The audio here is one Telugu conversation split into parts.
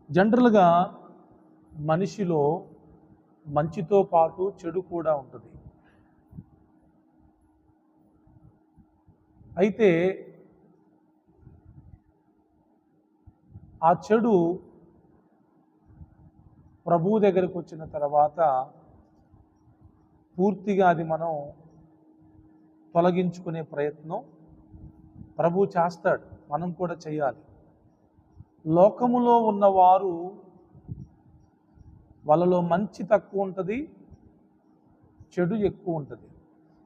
జనరల్గా మనిషిలో మంచితో పాటు చెడు కూడా ఉంటుంది. అయితే ఆ చెడు ప్రభువు దగ్గరకు వచ్చిన తర్వాత పూర్తిగా అది మనం తొలగించుకునే ప్రయత్నం ప్రభువు చేస్తాడు, మనం కూడా చేయాలి. లోకములో ఉన్నవారు వాళ్ళలో మంచి తక్కువ ఉంటుంది, చెడు ఎక్కువ ఉంటుంది.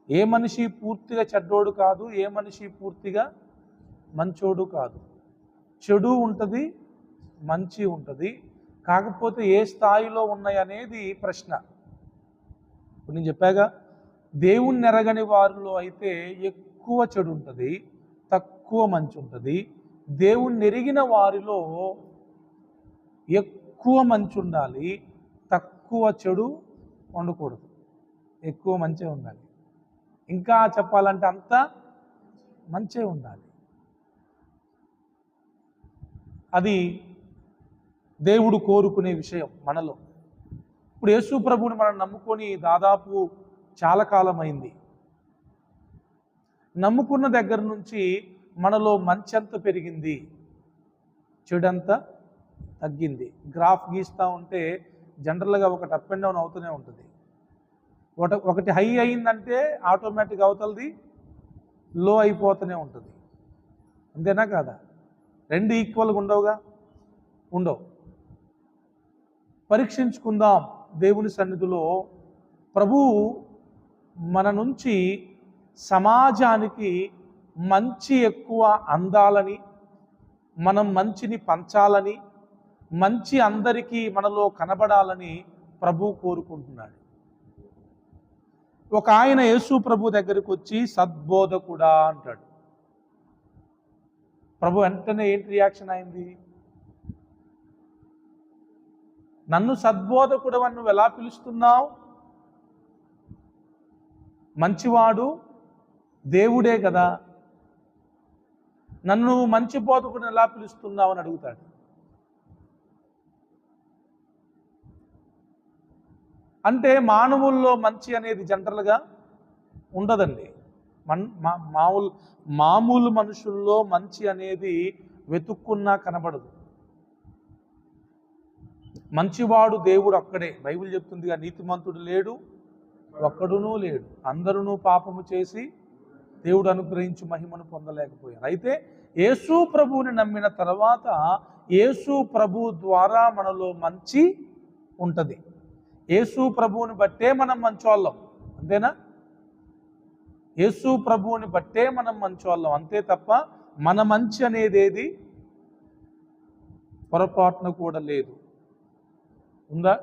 ఏ మనిషి పూర్తిగా చెడ్డోడు కాదు, ఏ మనిషి పూర్తిగా మంచోడు కాదు. చెడు ఉంటుంది, మంచి ఉంటుంది. కాకపోతే ఏ స్థాయిలో ఉన్నాయి అనేది ప్రశ్న. ఇప్పుడు నేను చెప్పాగా, దేవుణ్ణి ఎరగని వారిలో అయితే ఎక్కువ చెడు ఉంటుంది, తక్కువ మంచి ఉంటుంది. దేవుణ్ణి ఎరిగిన వారిలో ఎక్కువ మంచి ఉండాలి, తక్కువ చెడు ఉండకూడదు, ఎక్కువ మంచే ఉండాలి. ఇంకా చెప్పాలంటే అంతా మంచే ఉండాలి. అది దేవుడు కోరుకునే విషయం మనలో. ఇప్పుడు యేసు ప్రభువుని మనం నమ్ముకొని దాదాపు చాలా కాలం అయింది. నమ్ముకున్న దగ్గర నుంచి మనలో మంచి ఎంత పెరిగింది, చెడంతా తగ్గింది. గ్రాఫ్ గీస్తూ ఉంటే జనరల్గా ఒకటి అప్ అండ్ డౌన్ అవుతూనే ఉంటుంది. ఒకటి హై అయిందంటే ఆటోమేటిక్ అవుతుంది లో అయిపోతూనే ఉంటుంది. అంతేనా కాదా? రెండు ఈక్వల్గా ఉండవుగా, ఉండవు. పరీక్షించుకుందాం దేవుని సన్నిధిలో. ప్రభువు మన నుంచి సమాజానికి మంచి ఎక్కువ అందాలని, మనం మంచిని పంచాలని, మంచి అందరికీ మనలో కనబడాలని ప్రభువు కోరుకుంటున్నాడు. ఒక ఆయన యేసు ప్రభు దగ్గరికి వచ్చి సద్బోధకుడా అంటాడు. ప్రభు వెంటనే ఏంటి రియాక్షన్ అయింది? నన్ను సద్బోధకుడు అని నువ్వు ఎలా పిలుస్తున్నావు? మంచివాడు దేవుడే కదా, నన్ను మంచి బోధకుడిని ఎలా పిలుస్తున్నావు అని అడుగుతాడు. అంటే మానవుల్లో మంచి అనేది జనరల్గా ఉండదండి. మామూలు మనుషుల్లో మంచి అనేది వెతుక్కున్నా కనబడదు. మంచివాడు దేవుడు ఒక్కడే. బైబిల్ చెప్తుందిగా, నీతిమంతుడు లేడు, ఒక్కడునూ లేడు, అందరూ పాపము చేసి దేవుడు అనుగ్రహించి మహిమను పొందలేకపోయారు. అయితే యేసు ప్రభువుని నమ్మిన తర్వాత యేసు ప్రభు ద్వారా మనలో మంచి ఉంటుంది. యేసు ప్రభువుని బట్టే మనం మంచోళ్ళం, అంతేనా? యేసు ప్రభువుని బట్టే మనం మంచోళ్ళం, అంతే తప్ప మన మంచి అనేది ఏది పొరపాటున కూడా లేదు. ఉందా?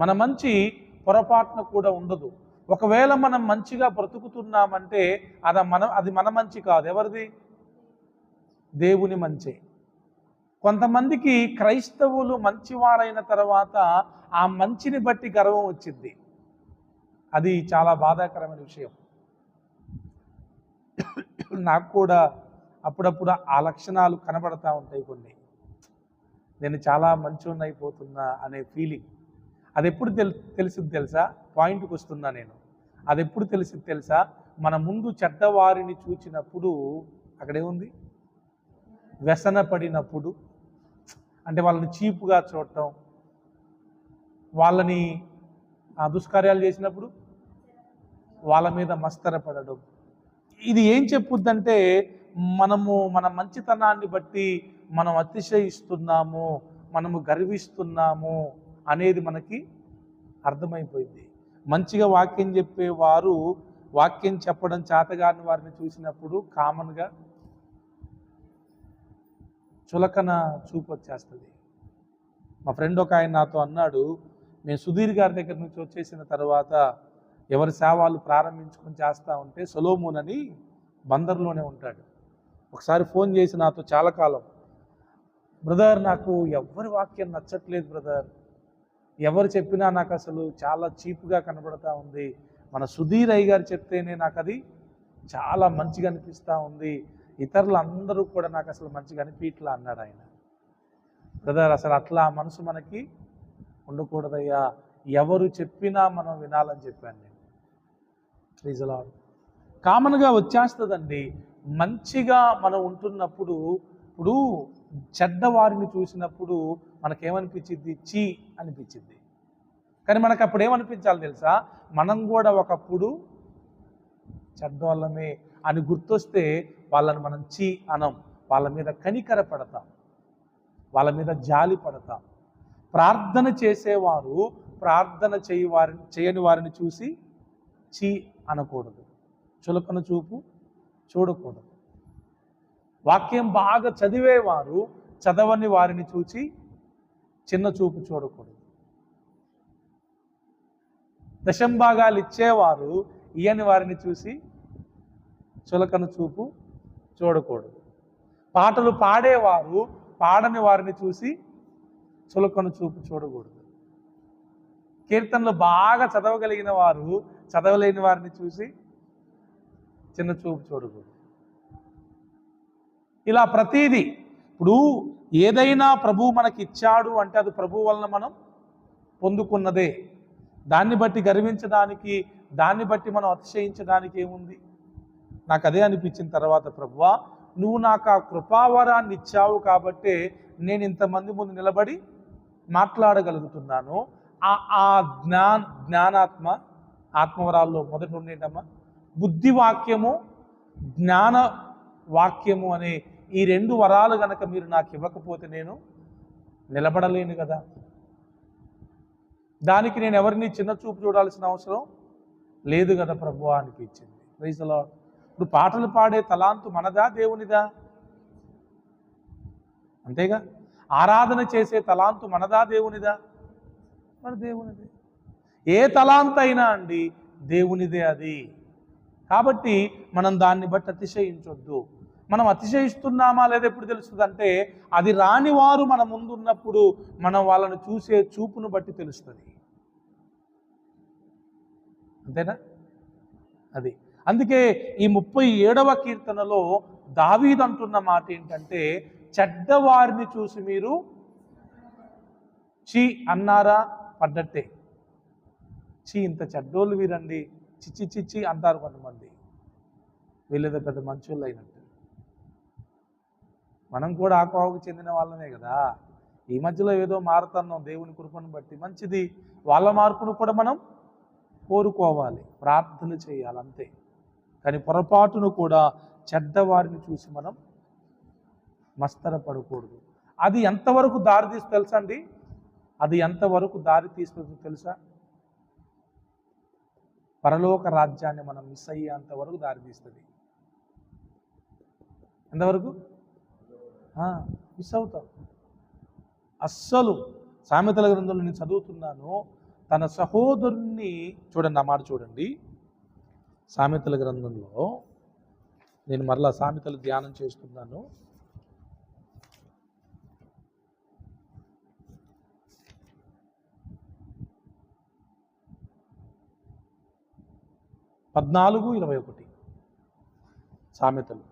మన మంచి పొరపాటున కూడా ఉండదు. ఒకవేళ మనం మంచిగా బ్రతుకుతున్నామంటే అది మన మంచి కాదు. ఎవరిది? దేవుని మంచి. కొంతమందికి క్రైస్తవులు మంచివారైన తర్వాత ఆ మంచిని బట్టి గర్వం వచ్చింది. అది చాలా బాధాకరమైన విషయం. నాకు కూడా అప్పుడప్పుడు ఆ లక్షణాలు కనబడతా ఉంటాయి. కొన్ని నేను చాలా మంచివాడిని అయిపోతున్నా అనే ఫీలింగ్. అది ఎప్పుడు తెలిసింది తెలుసా? పాయింట్కి వస్తున్నా నేను. అది ఎప్పుడు తెలిసింది తెలుసా? మన ముందు చెడ్డవారిని చూచినప్పుడు, అక్కడేముంది, వ్యసన పడినప్పుడు, అంటే వాళ్ళని చీపుగా చూడటం, వాళ్ళని దుష్కార్యాలు చేసినప్పుడు వాళ్ళ మీద మస్తరపడడం. ఇది ఏం చెప్పుద్దంటే, మన మంచితనాన్ని బట్టి మనం అతిశయిస్తున్నాము, మనము గర్విస్తున్నాము అనేది మనకి అర్థమైపోయింది. మంచిగా వాక్యం చెప్పేవారు వాక్యం చెప్పడం చేతగాని వారిని చూసినప్పుడు కామన్గా చులకన చూపు వచ్చేస్తుంది. మా ఫ్రెండ్ ఒక ఆయన నాతో అన్నాడు, నేను సుధీర్ గారి దగ్గర నుంచి వచ్చేసిన తర్వాత ఎవరి సేవలు ప్రారంభించుకొని చేస్తూ ఉంటే, సొలోమోన్ అని బందర్లోనే ఉంటాడు, ఒకసారి ఫోన్ చేసి నాతో చాలా కాలం, బ్రదర్ నాకు ఎవరి వాక్యం నచ్చట్లేదు బ్రదర్, ఎవరు చెప్పినా నాకు అసలు చాలా చీప్గా కనబడతా ఉంది, మన సుధీర్ అయ్య గారు చెప్తేనే నాకు అది చాలా మంచిగా అనిపిస్తూ ఉంది, ఇతరులు అందరూ కూడా నాకు అసలు మంచిగా అనిపించట్లా అన్నాడు ఆయన. బ్రదర్, అసలు అట్లా మనసు మనకి ఉండకూడదయ్యా. ఎవరు చెప్పినా మనం వినాలని చెప్పాను నేను. Praise the lord. కామన్గా వచ్చేస్తుందండి. మంచిగా మనం ఉంటున్నప్పుడు, ఇప్పుడు చెడ్డవారిని చూసినప్పుడు మనకేమనిపించింది? చీ అనిపించింది. కానీ మనకు అప్పుడు ఏమనిపించాలి తెలుసా? మనం కూడా ఒకప్పుడు చెడ్డవాళ్ళమే అని గుర్తొస్తే వాళ్ళని మనం చీ అనం. వాళ్ళ మీద కనికర పడతాం, వాళ్ళ మీద జాలి పడతాం. ప్రార్థన చేసేవారు ప్రార్థన చేయని వారిని చూసి చీ అనకూడదు, చులకన చూపు చూడకూడదు. వాక్యం బాగా చదివేవారు చదవని వారిని చూసి చిన్న చూపు చూడకూడదు. దశంభాగాలు ఇచ్చేవారు ఇయ్యని వారిని చూసి చులకన చూపు చూడకూడదు. పాటలు పాడేవారు పాడని వారిని చూసి చులకన చూపు చూడకూడదు. కీర్తనలు బాగా చదవగలిగిన వారు చదవలేని వారిని చూసి చిన్న చూపు చూడకూడదు. ఇలా ప్రతీది. ఇప్పుడు ఏదైనా ప్రభువు మనకి ఇచ్చాడు అంటే అది ప్రభువు వలన మనం పొందుకున్నదే. దాన్ని బట్టి గర్వించడానికి, దాన్ని బట్టి మనం అతిశయించడానికి ఏముంది? నాకు అదే అనిపించిన తర్వాత, ప్రభువా నువ్వు నాకు ఆ కృపావరాన్ని ఇచ్చావు కాబట్టే నేను ఇంతమంది ముందు నిలబడి మాట్లాడగలుగుతున్నాను. ఆ జ్ఞానాత్మ, ఆత్మవరాల్లో మొదటి ఉండేటమ్మా బుద్ధి వాక్యము, జ్ఞాన వాక్యము అనే ఈ 2 వరాలు గనక మీరు నాకు ఇవ్వకపోతే నేను నిలబడలేను కదా. దానికి నేను ఎవరిని చిన్న చూపు చూడాల్సిన అవసరం లేదు కదా ప్రభువా అనిపించింది. Praise the lord. ఇప్పుడు పాటలు పాడే తలాంతు మనదా దేవునిదా? అంతేగా. ఆరాధన చేసే తలాంతు మనదా దేవునిదా? మన దేవునిదే. ఏ తలాంత్ అయినా అండి దేవునిదే అది. కాబట్టి మనం దాన్ని బట్టి అతిశయించొద్దు. మనం అతిశయిస్తున్నామా లేదా ఎప్పుడు తెలుస్తుంది అంటే, అది రాని వారు మన ముందు ఉన్నప్పుడు మనం వాళ్ళని చూసే చూపును బట్టి తెలుస్తుంది. అంతేనా? అది. అందుకే ఈ 37వ కీర్తనలో దావీదు అంటున్న మాట ఏంటంటే, చెడ్డవారిని చూసి మీరు చీ అన్నారా? పడ్డట్టే. చీ ఇంత చెడ్డోళ్ళు వీరండి, చిచ్చి చిచ్చి అంటారు కొంతమంది. వీళ్ళేదో పెద్ద మంచోళ్ళు అయినట్టు. మనం కూడా ఆ కోవకు చెందిన వాళ్ళమే కదా. ఈ మధ్యలో ఏదో మారుతున్నాం దేవుని కృపను బట్టి, మంచిది. వాళ్ళ మార్పును కూడా మనం కోరుకోవాలి, ప్రార్థన చేయాలి, అంతే. కానీ పొరపాటును కూడా చెడ్డవారిని చూసి మనం మస్తరపడకూడదు. అది ఎంతవరకు దారి తీసి తెలుసా అండి? అది ఎంతవరకు దారి తీస్తుందో తెలుసా? పరలోక రాజ్యాన్ని మనం మిస్ అయ్యేంత వరకు దారి తీస్తుంది. ఎంతవరకు మిస్ అవుతాం? అస్సలు. సామెతల గ్రంథంలో నేను చదువుతున్నాను, తన సహోదరుణ్ణి చూడండి, ఆ మాట చూడండి. సామెతల గ్రంథంలో నేను మరలా సామెతలు ధ్యానం చేస్తున్నాను. పద్నాలుగు 21 సామెతలు.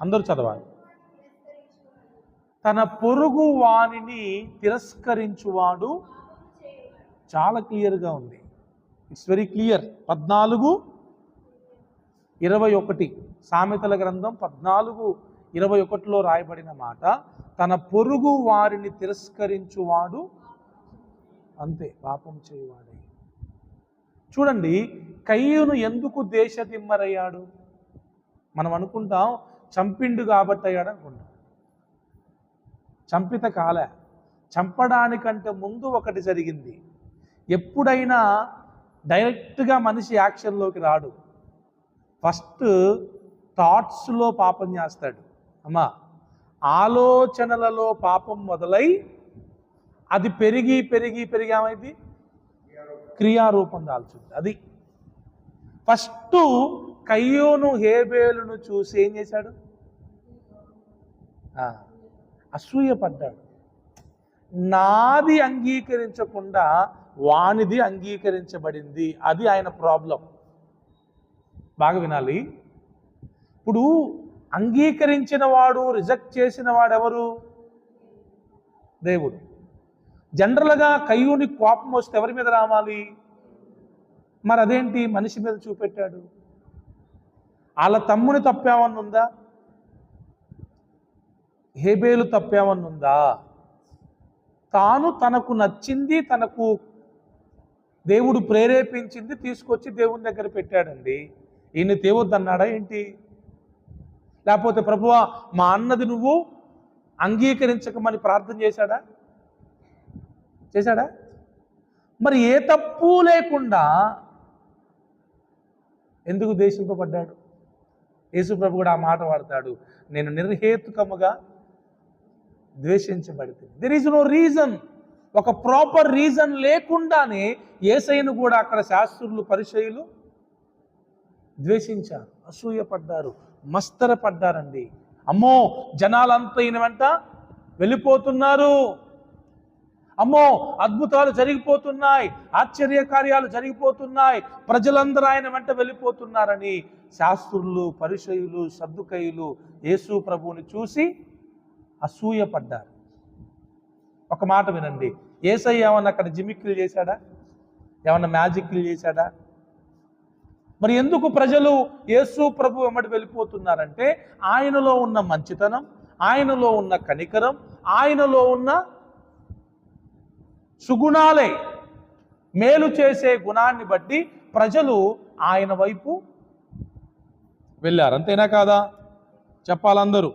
అందరూ చదవాలి. తన పొరుగు వానిని తిరస్కరించువాడు, చాలా క్లియర్గా ఉంది. It's very clear. 14:21 సామెతల గ్రంథం 14:21లో రాయబడిన మాట, తన పొరుగు వారిని తిరస్కరించువాడు అంతే పాపం చేయవాడే. చూడండి, కయ్యూను ఎందుకు దేశదిమ్మరయ్యాడు? మనం అనుకుంటాం చంపిండు కాబట్టి అయ్యాడు అనుకుంటాం. చంపిత కాలే. చంపడానికంటే ముందు ఒకటి జరిగింది. ఎప్పుడైనా డైరెక్ట్గా మనిషి యాక్షన్లోకి రాడు. ఫస్ట్ థాట్స్లో పాపం చేస్తాడు. అమ్మా, ఆలోచనలలో పాపం మొదలై అది పెరిగి పెరిగి పెరిగి ఏమైంది? క్రియారూపం దాల్చుంది. అది ఫస్ట్. కయ్యూను హేబేలును చూసి ఏం చేశాడు? అసూయపడ్డాడు. నాది అంగీకరించకుండా వానిది అంగీకరించబడింది. అది ఆయన ప్రాబ్లం. బాగా వినాలి. ఇప్పుడు అంగీకరించిన వాడు, రిజెక్ట్ చేసిన వాడెవరు? దేవుడు. జనరల్గా కయ్యూని కోపం వస్తే ఎవరి మీద రావాలి? మరి అదేంటి మనిషి మీద చూపెట్టాడు? వాళ్ళ తమ్ముని తప్పేమన్నుందా? హేబేలు తప్పేమన్నుందా? తాను తనకు నచ్చింది, తనకు దేవుడు ప్రేరేపించింది తీసుకొచ్చి దేవుని దగ్గర పెట్టాడండి. ఈయన తేవద్దన్నాడా ఏంటి? లేకపోతే ప్రభువా మా అన్నది నువ్వు అంగీకరించకమని ప్రార్థన చేశాడా? మరి ఏ తప్పు లేకుండా ఎందుకు దేశింపబడ్డాడు? యేసు ప్రభు కూడా ఆ మాట వాడతాడు, నేను నిర్హేతుకముగా ద్వేషించబడితే. There is no reason. ఒక ప్రాపర్ రీజన్ లేకుండానే యేసయ్యను కూడా అక్కడ శాస్త్రులు, పరిసయ్యులు ద్వేషించారు, అసూయపడ్డారు, మస్తరపడ్డారండి. అమ్మో జనాలంతా ఈయన వెంట వెళ్ళిపోతున్నారు, అమ్మో అద్భుతాలు జరిగిపోతున్నాయి, ఆశ్చర్య కార్యాలు జరిగిపోతున్నాయి, ప్రజలందరూ ఆయన వెంట వెళ్ళిపోతున్నారని శాస్త్రులు, పరిసయ్యులు, సద్దుకయ్యులు యేసు ప్రభువుని చూసి అసూయపడ్డారు. ఒక మాట వినండి, యేసయ్య ఏమన్నా అక్కడ జిమిక్లు చేశాడా? ఏమన్నా మ్యాజిక్లు చేశాడా? మరి ఎందుకు ప్రజలు యేసు ప్రభు వెంబడి వెళ్ళిపోతున్నారంటే ఆయనలో ఉన్న మంచితనం, ఆయనలో ఉన్న కనికరం, ఆయనలో ఉన్న సుగుణాలే, మేలు చేసే గుణాన్ని బట్టి ప్రజలు ఆయన వైపు వెళ్ళారు. అంతేనా కాదా? చెప్పాలందరూ.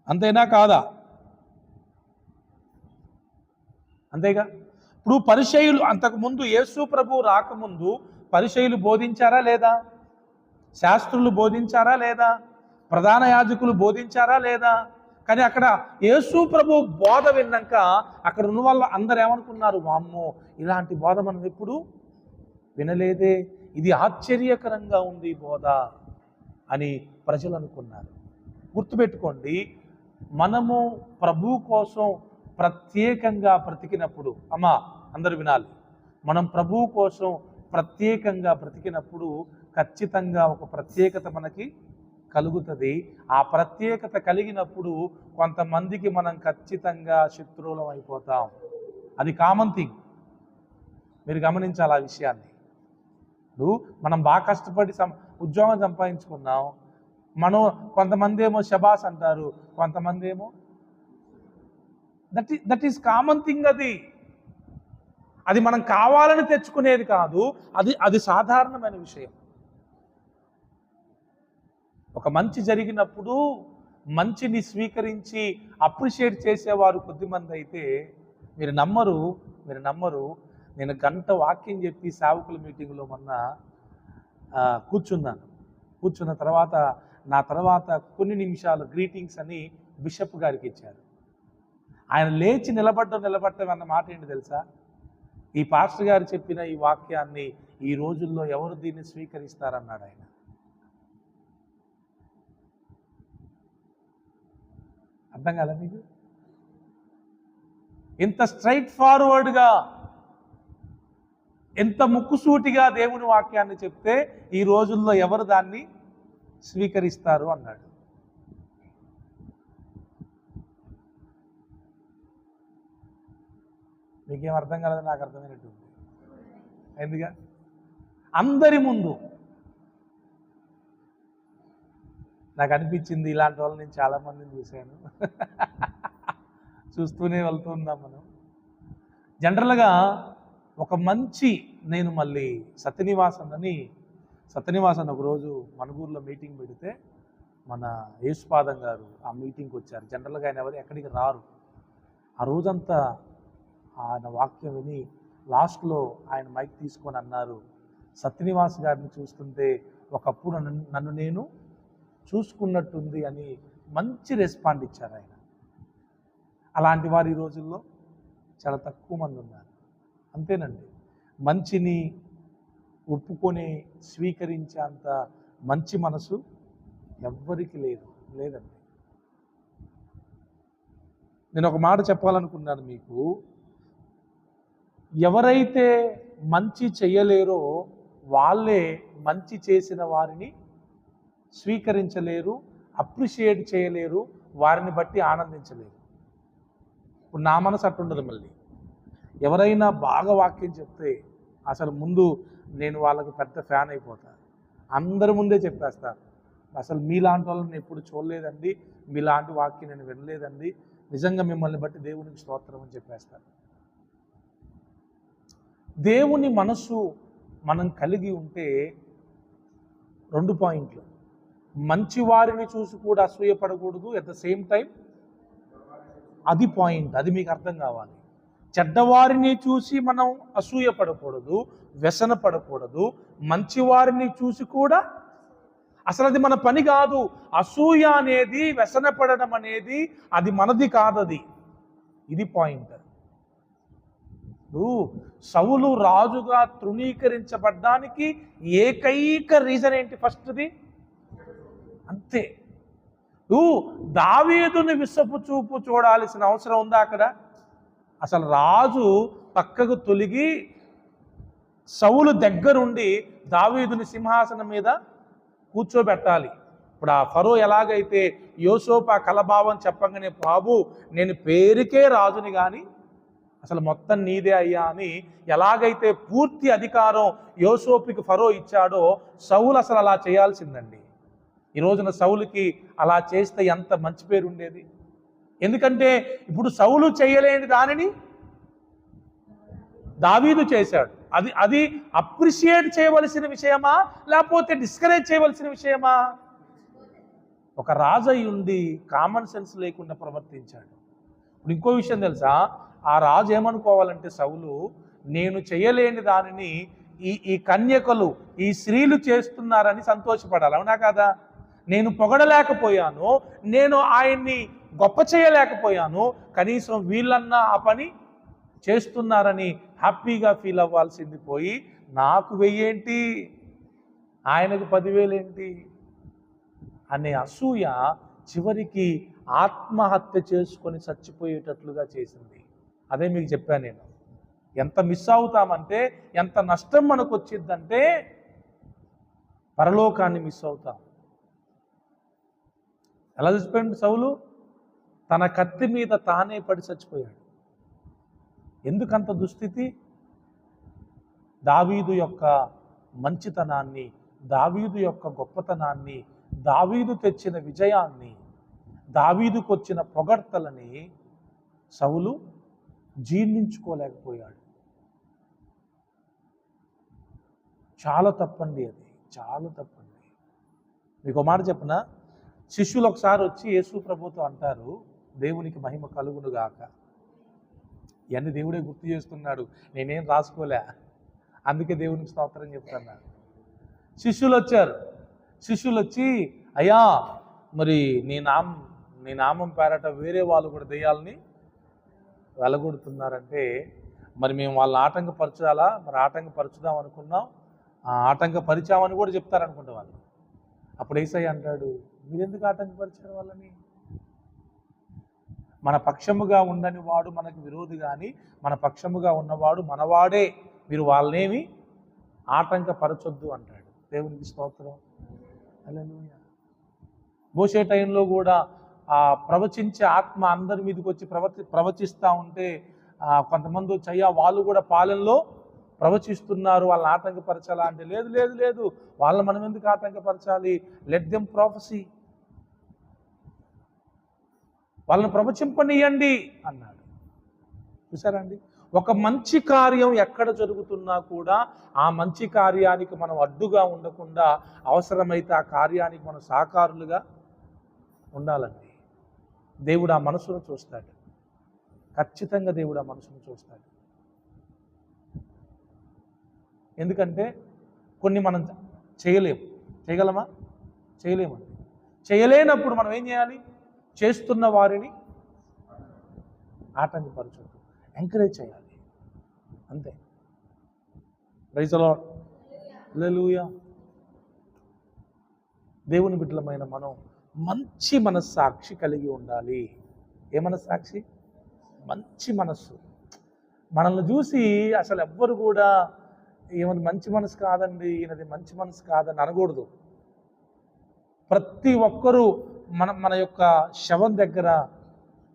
అంతేనా కాదా? అంతేగా. ఇప్పుడు పరిసయ్యులు అంతకుముందు యేసు ప్రభు రాకముందు పరిసయ్యులు బోధించారా లేదా? శాస్త్రులు బోధించారా లేదా? ప్రధాన యాజకులు బోధించారా లేదా? కానీ అక్కడ యేసు ప్రభు బోధ విన్నాక అక్కడ ఉన్న వాళ్ళు అందరు ఏమనుకున్నారు? వామ్మో ఇలాంటి బోధ మనం ఎప్పుడు వినలేదే, ఇది ఆశ్చర్యకరంగా ఉంది బోధ అని ప్రజలు అనుకున్నారు. గుర్తుపెట్టుకోండి, మనము ప్రభు కోసం ప్రత్యేకంగా బ్రతికినప్పుడు, అమ్మా అందరు వినాలి, మనం ప్రభు కోసం ప్రత్యేకంగా బ్రతికినప్పుడు ఖచ్చితంగా ఒక ప్రత్యేకత మనకి కలుగుతుంది. ఆ ప్రత్యేకత కలిగినప్పుడు కొంతమందికి మనం ఖచ్చితంగా శత్రువులం అయిపోతాం. అది కామన్ థింగ్, మీరు గమనించాలి ఆ విషయాన్ని. ఇప్పుడు మనం బాగా కష్టపడి ఉద్యోగం సంపాదించుకున్నాం, మనం కొంతమంది ఏమో శబాస్ అంటారు, కొంతమంది ఏమో దట్ ఈస్ కామన్ థింగ్. అది మనం కావాలని తెచ్చుకునేది కాదు, అది సాధారణమైన విషయం. ఒక మంచి జరిగినప్పుడు మంచిని స్వీకరించి అప్రిషియేట్ చేసేవారు కొద్దిమంది అయితే మీరు నమ్మరు. నేను గంట వాక్యం చెప్పి సేవకుల మీటింగ్లో మొన్న కూర్చున్న తర్వాత నా తర్వాత కొన్ని నిమిషాలు గ్రీటింగ్స్ అని బిషప్ గారికి ఇచ్చారు. ఆయన లేచి నిలబడటం అన్న మాట ఏంటి తెలుసా? ఈ పాస్టర్ గారు చెప్పిన ఈ వాక్యాన్ని ఈ రోజుల్లో ఎవరు దీన్ని స్వీకరిస్తారన్నాడు ఆయన. అర్థం కాదా మీకు? ఇంత స్ట్రైట్ ఫార్వర్డ్గా, ఎంత ముక్కుసూటిగా దేవుని వాక్యాన్ని చెప్తే ఈ రోజుల్లో ఎవరు దాన్ని స్వీకరిస్తారు అన్నాడు. మీకేం అర్థం కాలేదు, నాకు అర్థమైనట్టుంది. ఎందుగా అందరి ముందు నాకు అనిపించింది, ఇలాంటి వాళ్ళని నేను చాలామందిని చూశాను, చూస్తూనే వెళ్తూ ఉన్నాం మనం. జనరల్గా ఒక మంచి, నేను మళ్ళీ సత్యనివాసన్ ఒకరోజు మనగూరులో మీటింగ్ పెడితే మన యేసుపాదం గారు ఆ మీటింగ్కి వచ్చారు. జనరల్గా ఆయన ఎక్కడికి రారు. ఆ రోజంతా ఆయన వాక్యం విని లాస్ట్లో ఆయన మైక్ తీసుకొని అన్నారు, సత్యనివాస్ గారిని చూస్తుంటే ఒకప్పుడు నన్ను నేను చూసుకున్నట్టుంది అని మంచి రెస్పాండ్ ఇచ్చారు ఆయన. అలాంటి వారు ఈ రోజుల్లో చాలా తక్కువ మంది ఉన్నారు. అంతేనండి, మంచిని ఒప్పుకొని స్వీకరించేంత మంచి మనసు ఎవ్వరికి లేదండి. నేను ఒక మాట చెప్పాలనుకున్నాను మీకు. ఎవరైతే మంచి చెయ్యలేరో వాళ్ళే మంచి చేసిన వారిని స్వీకరించలేరు, అప్రిషియేట్ చేయలేరు, వారిని బట్టి ఆనందించలేరు. ఇప్పుడు నా మనసు అట్టుండదు. మళ్ళీ ఎవరైనా బాగా వాక్యం చెప్తే అసలు ముందు నేను వాళ్ళకి పెద్ద ఫ్యాన్ అయిపోతాను. అందరి ముందే చెప్పేస్తాను, అసలు మీలాంటి వాళ్ళని ఎప్పుడు చూడలేదండి, మీలాంటి వాక్యం నేను వినలేదండి, నిజంగా మిమ్మల్ని బట్టి దేవునికి స్తోత్రం అని చెప్పేస్తాను. దేవుని మనసు మనం కలిగి ఉంటే 2 పాయింట్లు: మంచి వారిని చూసి కూడా అసూయపడకూడదు, ఎట్ ద సేమ్ టైం అది పాయింట్, అది మీకు అర్థం కావాలి. చెడ్డవారిని చూసి మనం అసూయపడకూడదు, వ్యసన పడకూడదు. మంచివారిని చూసి కూడా, అసలు అది మన పని కాదు. అసూయ అనేది, వ్యసన పడడం అనేది అది మనది కాదది. ఇది పాయింట్. సౌలు రాజుగా తృణీకరించబడ్డానికి ఏకైక రీజన్ ఏంటి? ఫస్ట్ది అంతే. దావీదుని విసపు చూపు చూడాల్సిన అవసరం ఉందా అక్కడ? అసలు రాజు పక్కకు తొలగి సౌలు దగ్గరుండి దావీదుని సింహాసనం మీద కూర్చోబెట్టాలి. ఇప్పుడు ఆ ఫరో ఎలాగైతే యోసేపు ఆ కలభావం చెప్పగానే, బాబు నేను పేరుకే రాజుని కానీ అసలు మొత్తం నీదే అయ్యా అని ఎలాగైతే పూర్తి అధికారం యోసేపుకి ఫరో ఇచ్చాడో, సౌలు అసలు అలా చేయాల్సిందండి. ఈ రోజున సౌలుకి అలా చేస్తే ఎంత మంచి పేరు ఉండేది. ఎందుకంటే ఇప్పుడు సౌలు చేయలేని దానిని దావీదు చేశాడు. అది అప్రిషియేట్ చేయవలసిన విషయమా, లేకపోతే డిస్కరేజ్ చేయవలసిన విషయమా? ఒక రాజు అయి ఉండి కామన్ సెన్స్ లేకుండా ప్రవర్తించాడు. ఇప్పుడు ఇంకో విషయం తెలుసా? ఆ రాజు ఏమనుకోవాలంటే, సౌలు నేను చేయలేని దానిని ఈ కన్యకలు, ఈ స్త్రీలు చేస్తున్నారని సంతోషపడాలి. అవునా కాదా? నేను పొగడలేకపోయాను, నేను ఆయన్ని గొప్ప చేయలేకపోయాను, కనీసం వీళ్ళన్నా ఆ పని చేస్తున్నారని హ్యాపీగా ఫీల్ అవ్వాల్సింది పోయి, నాకు 1000 ఏంటి, ఆయనకు 10,000 ఏంటి అనే అసూయ చివరికి ఆత్మహత్య చేసుకొని చచ్చిపోయేటట్లుగా చేసింది. అదే మీకు చెప్పాను నేను. ఎంత మిస్ అవుతామంటే, ఎంత నష్టం మనకు వచ్చిందంటే పరలోకాన్ని మిస్ అవుతాం. ఎలా చచ్చిపోయాడు సౌలు? తన కత్తి మీద తానే పడి చచ్చిపోయాడు. ఎందుకంత దుస్థితి? దావీదు యొక్క మంచితనాన్ని, దావీదు యొక్క గొప్పతనాన్ని, దావీదు తెచ్చిన విజయాన్ని, దావీదుకు వచ్చిన పొగడ్తలని సౌలు జీర్ణించుకోలేకపోయాడు. చాలా తప్పండి, అది చాలా తప్పండి. మీకు మాట చెప్పనా? శిష్యులు ఒకసారి వచ్చి యేసు ప్రభుతో అంటారు, దేవునికి మహిమ కలుగును గాక. ఇవన్నీ దేవుడే గుర్తు చేస్తున్నాడు, నేనేం రాసుకోలే, అందుకే దేవునికి స్తోత్రం చెప్తున్నాను. శిష్యులు వచ్చారు. శిష్యులు వచ్చి, అయ్యా మరి నీ నామం పేరట వేరే వాళ్ళు కూడా దెయ్యాలని వెళ్ళగొడుతున్నారంటే, మరి మేము వాళ్ళని ఆటంకపరచాలా? మరి ఆటంకపరచుదాం అనుకున్నాం, ఆటంకపరిచామని కూడా చెప్తారనుకుంటా వాళ్ళు. అప్పుడు యేసయ్య అంటాడు, మీరెందుకు ఆటంకపరిచారు వాళ్ళని? మన పక్షముగా ఉండని వాడు మనకు విరోధి కానీ, మన పక్షముగా ఉన్నవాడు మనవాడే, మీరు వాళ్ళనేమి ఆటంకపరచొద్దు అంటాడు. దేవునికి స్తోత్రం. హల్లెలూయా. మోసే టైంలో కూడా ప్రవచించే ఆత్మ అందరి మీదకి వచ్చి ప్రవచిస్తూ ఉంటే కొంతమంది వచ్చి, అయ్యా వాళ్ళు కూడా పాలనలో ప్రవచిస్తున్నారు, వాళ్ళని ఆటంకపరచాలా అంటే, లేదు లేదు లేదు, వాళ్ళని మనం ఎందుకు ఆటంకపరచాలి, లెట్ దెమ్ ప్రొఫెసీ, వాళ్ళని ప్రవచింపనీయండి అన్నాడు. చూసారండి? ఒక మంచి కార్యం ఎక్కడ జరుగుతున్నా కూడా ఆ మంచి కార్యానికి మనం అడ్డుగా ఉండకుండా, అవసరమైతే ఆ కార్యానికి మనం సహకారులుగా ఉండాలండి. దేవుడు ఆ మనసును చూస్తాడు, ఖచ్చితంగా దేవుడు ఆ మనసును చూస్తాడు. ఎందుకంటే కొన్ని మనం చేయగలమా? చేయలేమండి. చేయలేనప్పుడు మనం ఏం చేయాలి? చేస్తున్న వారిని ఆటంకపరచొద్దు, ఎంకరేజ్ చేయాలి, అంతే. Praise the Lord. హల్లెలూయా. దేవుని బిడ్డలమైన మనం మంచి మనస్సాక్షి కలిగి ఉండాలి. ఏ మనస్సాక్షి? మంచి మనస్సు. మనల్ని చూసి అసలు ఎవ్వరు కూడా ఏమది మంచి మనసు కాదండి, ఈయనది మంచి మనసు కాదని అనకూడదు. ప్రతి ఒక్కరూ మన మన యొక్క శవం దగ్గర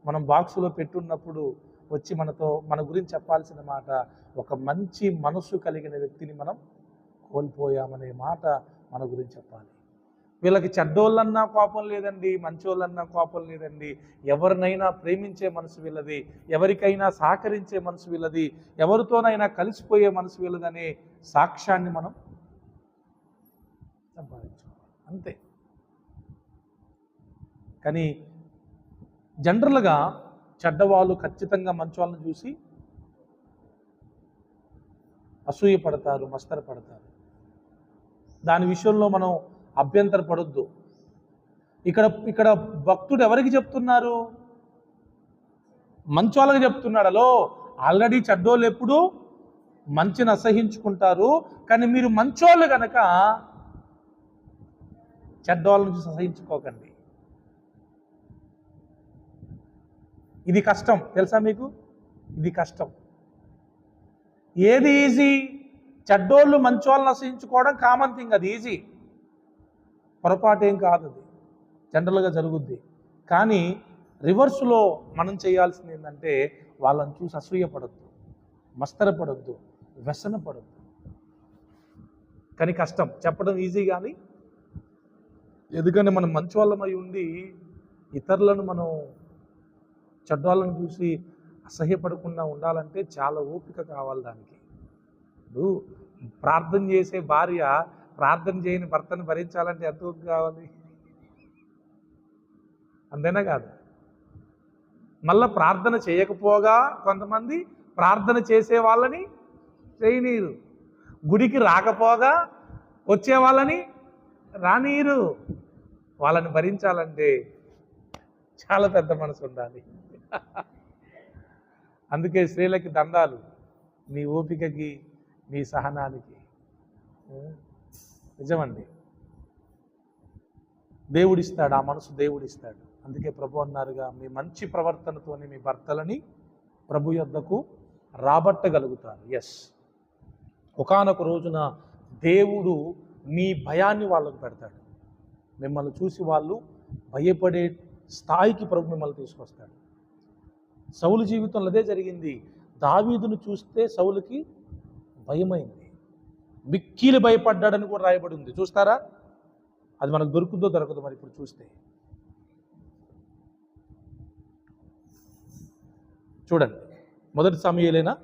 మనం బాక్సులో పెట్టున్నప్పుడు వచ్చి మన గురించి చెప్పాల్సిన మాట, ఒక మంచి మనసు కలిగిన వ్యక్తిని మనం కోల్పోయామనే మాట మన గురించి చెప్పాలి. వీళ్ళకి చెడ్డోళ్ళన్నా కోపం లేదండి, మంచోళ్ళన్నా కోపం లేదండి, ఎవరినైనా ప్రేమించే మనసు వీళ్ళది, ఎవరికైనా సహకరించే మనసు వీళ్ళది, ఎవరితోనైనా కలిసిపోయే మనసు వీళ్ళదనే సాక్ష్యాన్ని మనం సంపాదించుకోవాలి, అంతే. కానీ జనరల్గా చెడ్డవాళ్ళు ఖచ్చితంగా మంచోళ్ళని చూసి అసూయపడతారు, మస్తరపడతారు. దాని విషయంలో మనం అభ్యంతరపడొద్దు. ఇక్కడ భక్తుడు ఎవరికి చెప్తున్నారు? మంచోళ్ళకి చెప్తున్నాడు. అలో ఆల్రెడీ చెడ్డోళ్ళు ఎప్పుడు మంచిని అసహించుకుంటారు, కానీ మీరు మంచోళ్ళు కనుక చెడ్డోళ్ళ నుంచి అసహించుకోకండి. ఇది కష్టం, తెలుసా మీకు? ఇది కష్టం. ఏది ఈజీ? చెడ్డోళ్ళు మంచోళ్ళని అసహించుకోవడం కామన్ థింగ్, అది ఈజీ, పొరపాటు ఏం కాదు, అది జనరల్గా జరుగుద్ది. కానీ రివర్స్లో మనం చేయాల్సింది ఏంటంటే వాళ్ళని చూసి అసూయపడద్దు, మస్తరపడద్దు, వ్యసనపడద్దు. కానీ కష్టం, చెప్పడం ఈజీ. కానీ ఎందుకంటే మనం మంచోళ్ళమై ఉండి ఇతరులను మనం చెడ్డోళ్ళని చూసి అసహ్యపడకుండా ఉండాలంటే చాలా ఓపిక కావాలి దానికి. ఇప్పుడు ప్రార్థన చేసే భార్య ప్రార్థన చేయని భర్తను భరించాలంటే ఎంత ఓపిక కావాలి? అంతేనా కాదు? మళ్ళీ ప్రార్థన చేయకపోగా కొంతమంది ప్రార్థన చేసే వాళ్ళని చేయనీరు, గుడికి రాకపోగా వచ్చే వాళ్ళని రానీరు. వాళ్ళని భరించాలంటే చాలా పెద్ద మనసు ఉండాలి. అందుకే స్త్రీలకి దండాలు, మీ ఓపికకి, మీ సహనానికి. నిజమండి, దేవుడిస్తాడు, ఆ మనసు దేవుడిస్తాడు. అందుకే ప్రభు అన్నారుగా, మీ మంచి ప్రవర్తనతోనే మీ భర్తలని ప్రభు యొద్దకు రాబట్టగలుగుతారు. ఎస్, ఒకానొక రోజున దేవుడు మీ భయాన్ని వాళ్ళకు పెడతాడు. మిమ్మల్ని చూసి వాళ్ళు భయపడే స్థాయికి ప్రభు మిమ్మల్ని తీసుకొస్తాడు. సౌలు జీవితంలో అదే జరిగింది. దావీదును చూస్తే సౌలుకి భయమైంది, మిక్కిలి భయపడ్డాడని కూడా రాయబడి ఉంది. చూస్తారా? అది మనకు దొరుకుతుందో దొరకదో మరి ఇప్పుడు చూస్తే. చూడండి, మొదటి సమూయేలేనా?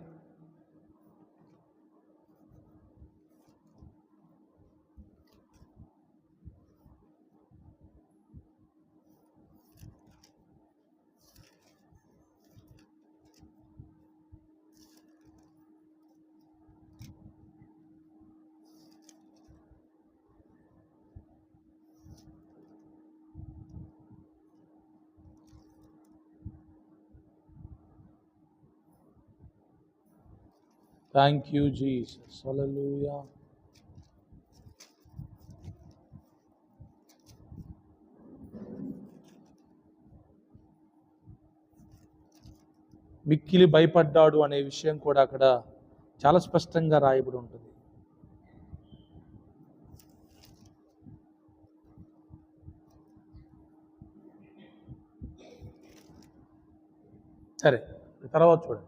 Thank you, Jesus. Hallelujah. మిక్కిలి భయపడ్డాడు అనే విషయం కూడా అక్కడ చాలా స్పష్టంగా రాయబడి ఉంటుంది. సరే, తర్వాత చూడండి.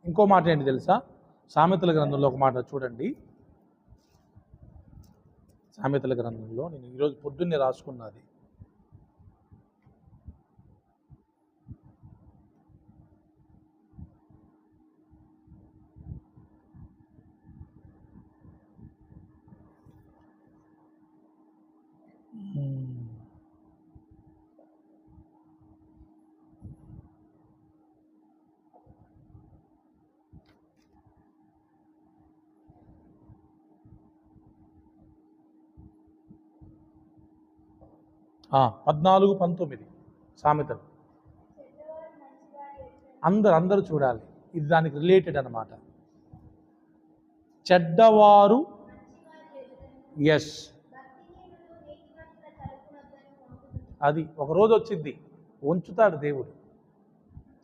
ఇంకో మాట ఏంటి తెలుసా? సామెతల గ్రంథంలో ఒక మాట చూడండి. సామెతల గ్రంథంలో నేను ఈరోజు పొద్దున్నే రాసుకున్నది. ఆ 14:19 సామెతలు. అందరూ చూడాలి, ఇది దానికి రిలేటెడ్ అన్నమాట. చెడ్డవారు, ఎస్, అది ఒకరోజు వచ్చింది, ఉంచుతాడు దేవుడు.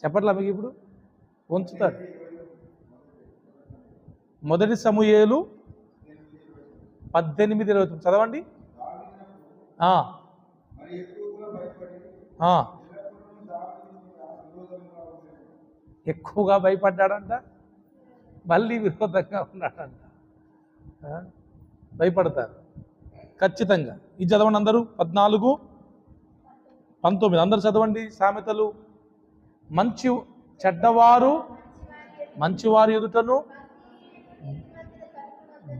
చెప్పట్లా మీకు ఇప్పుడు? ఉంచుతాడు. మొదటి సమూయేలు 18 చదవండి. ఎక్కువగా భయపడ్డాడంట, మళ్ళీ విరోధంగా ఉన్నాడంట. భయపడతారు ఖచ్చితంగా. ఇది చదవండి అందరూ, 14, 19 అందరూ చదవండి. సామెతలు, చెడ్డవారు మంచివారి ఎదుటను,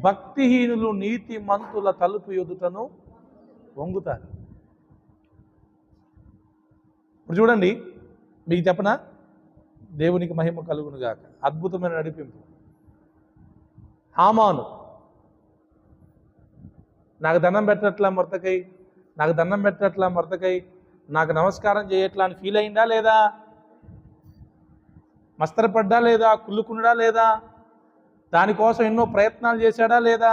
భక్తిహీనులు నీతిమంతుల తలుపు ఎదుటను వంగుతారు. ఇప్పుడు చూడండి, మీకు చెప్పనా, దేవునికి మహిమ కలుగును గాక. అద్భుతమైన నడిపింపు. హామాను నాకు దండం పెట్టట్లా మొర్దకై, నాకు దండం పెట్టట్లా మొర్దకై, నాకు నమస్కారం చేయట్లా అని ఫీల్ అయిందా లేదా? మస్తరపడ్డా లేదా? కుళ్ళుకున్నాడా లేదా? దానికోసం ఎన్నో ప్రయత్నాలు చేశాడా లేదా?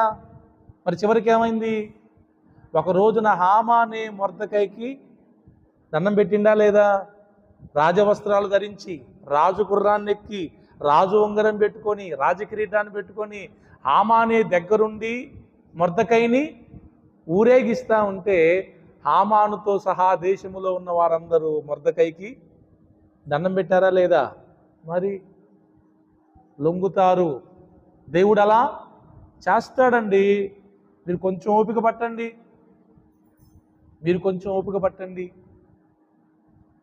మరి చివరికి ఏమైంది? ఒక రోజున హామానే మొర్దకైకి దండం పెట్టిండా లేదా? రాజవస్త్రాలు ధరించి, రాజు గుర్రాన్ని ఎక్కి, రాజు ఉంగరం పెట్టుకొని, రాజకిరీటాన్ని పెట్టుకొని హామానే దగ్గరుండి మొర్దకైని ఊరేగిస్తూ ఉంటే హామానుతో సహా దేశములో ఉన్న వారందరూ మొర్దకైకి దండం పెట్టారా లేదా? మరి లొంగుతారు. దేవుడు అలా చేస్తాడండి. మీరు కొంచెం ఓపిక పట్టండి, మీరు కొంచెం ఓపిక పట్టండి.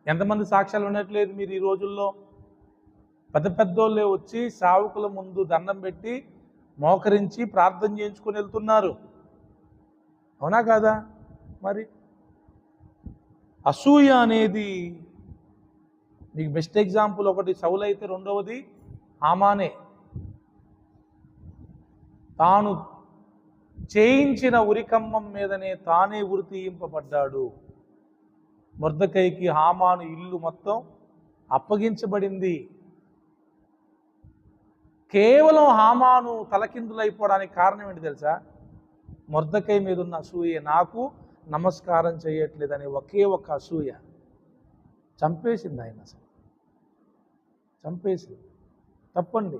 ఎంతమంది సాక్ష్యాలు ఉండట్లేదు మీరు ఈ రోజుల్లో? పెద్ద పెద్దోళ్ళే వచ్చి సేవకుల ముందు దండం పెట్టి మోకరించి ప్రార్థన చేయించుకొని వెళ్తున్నారు. అవునా కాదా? మరి అసూయ అనేది మీకు బెస్ట్ ఎగ్జాంపుల్. ఒకటి సౌలు అయితే, రెండవది హామానే. తాను చేయించిన ఉరికమ్మం మీదనే తానే ఉరి తీయింపబడ్డాడు. మొర్దకైకి హామాను ఇల్లు మొత్తం అప్పగించబడింది. కేవలం హామాను తలకిందులైపోవడానికి కారణం ఏంటి తెలుసా? మొర్దకై మీద ఉన్న అసూయ. నాకు నమస్కారం చేయట్లేదని ఒకే ఒక అసూయ చంపేసింది ఆయన. అసలు చంపేసింది. తప్పండి.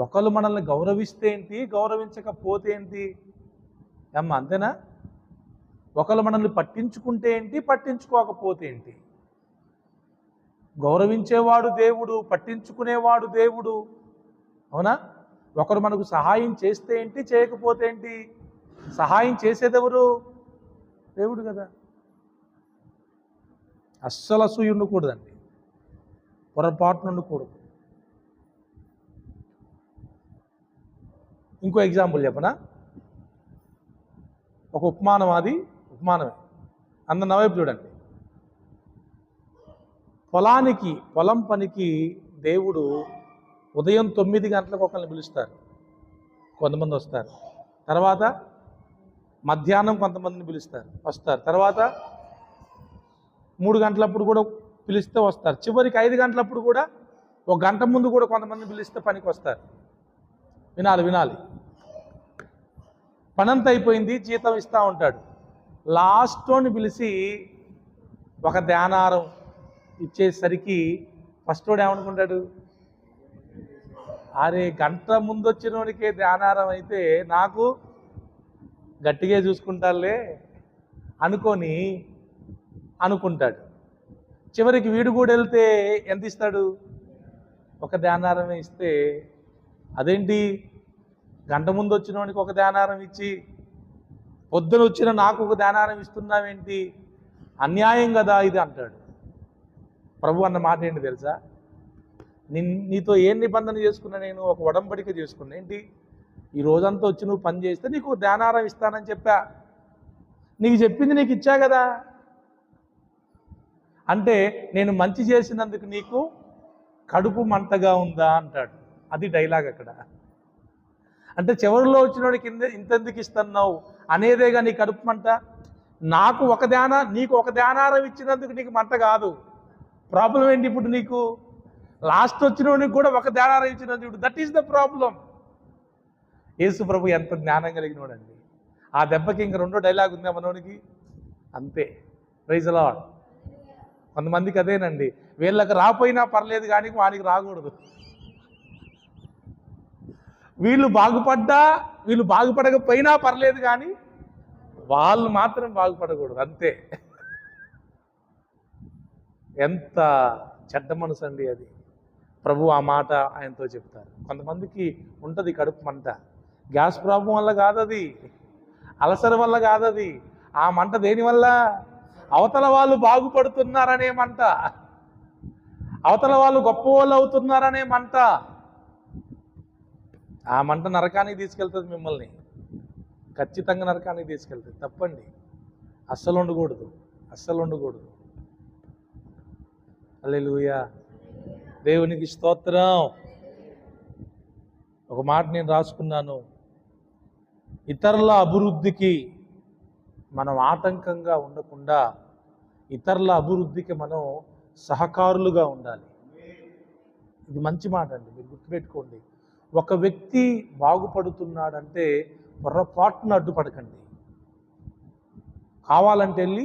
ఒకళ్ళు మనల్ని గౌరవిస్తే ఏంటి, గౌరవించకపోతే ఏంటి? అమ్మ అంతేనా? ఒకళ్ళు మనల్ని పట్టించుకుంటే ఏంటి, పట్టించుకోకపోతే ఏంటి? గౌరవించేవాడు దేవుడు, పట్టించుకునేవాడు దేవుడు. అవునా? ఒకరు మనకు సహాయం చేస్తే ఏంటి, చేయకపోతే ఏంటి? సహాయం చేసేదెవరు? దేవుడు కదా. అస్సలు అసూయ ఉండకూడదండి, పొరపాటున ఉండకూడదు. ఇంకో ఎగ్జాంపుల్ చెప్పనా? ఒక ఉపమానమే. అందరు నవైపు చూడండి. పొలం పనికి దేవుడు ఉదయం 9 గంటలకు ఒకరిని పిలుస్తారు, కొంతమంది వస్తారు. తర్వాత మధ్యాహ్నం కొంతమందిని వస్తారు. తర్వాత 3 గంటలప్పుడు కూడా పిలిస్తే వస్తారు. చివరికి 5 గంటలప్పుడు కూడా, 1 గంట ముందు కూడా కొంతమందిని పిలిస్తే పనికి వస్తారు. వినాలి. పనంతా అయిపోయింది, జీతం ఇస్తూ ఉంటాడు. లాస్ట్ని పిలిచి ఒక ధ్యానారం ఇచ్చేసరికి ఫస్టోడు ఏమనుకుంటాడు? అరే, గంట ముందు వచ్చినోడికే ధ్యానారం అయితే నాకు గట్టిగా చూసుకుంటారులే అనుకుంటాడు. చివరికి వీడు కూడా వెళ్తే ఎంత ఇస్తాడు? ఒక ధ్యానారమే ఇస్తే, అదేంటి గంట ముందు వచ్చినోడికి ఒక ధ్యానారం ఇచ్చి పొద్దున వచ్చిన నాకు ఒక ధ్యానారం ఇస్తున్నావేంటి? అన్యాయం కదా ఇది అంటాడు. ప్రభు అన్న మాట ఏంటి తెలుసా? నీతో ఏం నిబంధన చేసుకున్నా? నేను ఒక ఒడంబడిక చేసుకున్నా. ఏంటి? ఈ రోజంతా వచ్చి నువ్వు పని చేస్తే నీకు ధ్యానారం ఇస్తానని చెప్పా. నీకు చెప్పింది నీకు ఇచ్చా కదా. అంటే నేను మంచి చేసినందుకు నీకు కడుపు మంటగా ఉందా అంటాడు. అది డైలాగ్ అక్కడ. అంటే చివరిలో వచ్చినోడికి ఇంతెందుకు ఇస్తున్నావు అనేదేగా నీ కడుపు మంట. నీకు ఒక ధ్యానారం ఇచ్చినందుకు నీకు మంట కాదు. ప్రాబ్లం ఏంటి ఇప్పుడు? నీకు లాస్ట్ వచ్చినోడికి కూడా ఒక ధ్యానారం ఇచ్చినందుకు, దట్ ఈస్ ద ప్రాబ్లం. యేసు ప్రభు ఎంత జ్ఞానం కలిగినోడండి. ఆ దెబ్బకి ఇంక రెండో డైలాగ్ ఉందా మనోడికి? అంతే. Praise the lord. కొంతమందికి అదేనండి, వీళ్ళకి రాపోయినా పర్లేదు కానీ వానికి రాకూడదు. వీళ్ళు బాగుపడ్డా వీళ్ళు బాగుపడకపోయినా పర్లేదు, కానీ వాళ్ళు మాత్రం బాగుపడకూడదు, అంతే. ఎంత చెడ్డ మనసు అండి అది. ప్రభు ఆ మాట ఆయనతో చెప్తారు. కొంతమందికి ఉంటుంది కడుపు మంట, గ్యాస్ ప్రాబ్లం వల్ల కాదు అది, అలసర వల్ల కాదు అది. ఆ మంట దేనివల్ల? అవతల వాళ్ళు బాగుపడుతున్నారనే మంట, అవతల వాళ్ళు గొప్ప వాళ్ళు అవుతున్నారనే మంట. ఆ మంట నరకానికి తీసుకెళ్తుంది మిమ్మల్ని, ఖచ్చితంగా నరకానికి తీసుకెళ్తుంది. తప్పండి, అస్సలు ఉండకూడదు, అస్సలు ఉండకూడదు. హల్లెలూయా, దేవునికి స్తోత్రం. ఒక మాట నేను రాసుకున్నాను, ఇతరుల అభివృద్ధికి మనం ఆటంకంగా ఉండకుండా ఇతరుల అభివృద్ధికి మనం సహకారులుగా ఉండాలి. ఇది మంచి మాట అండి, మీరు గుర్తుపెట్టుకోండి. ఒక వ్యక్తి బాగుపడుతున్నాడంటే పొరపాటున అడ్డుపడకండి, కావాలంటే వెళ్ళి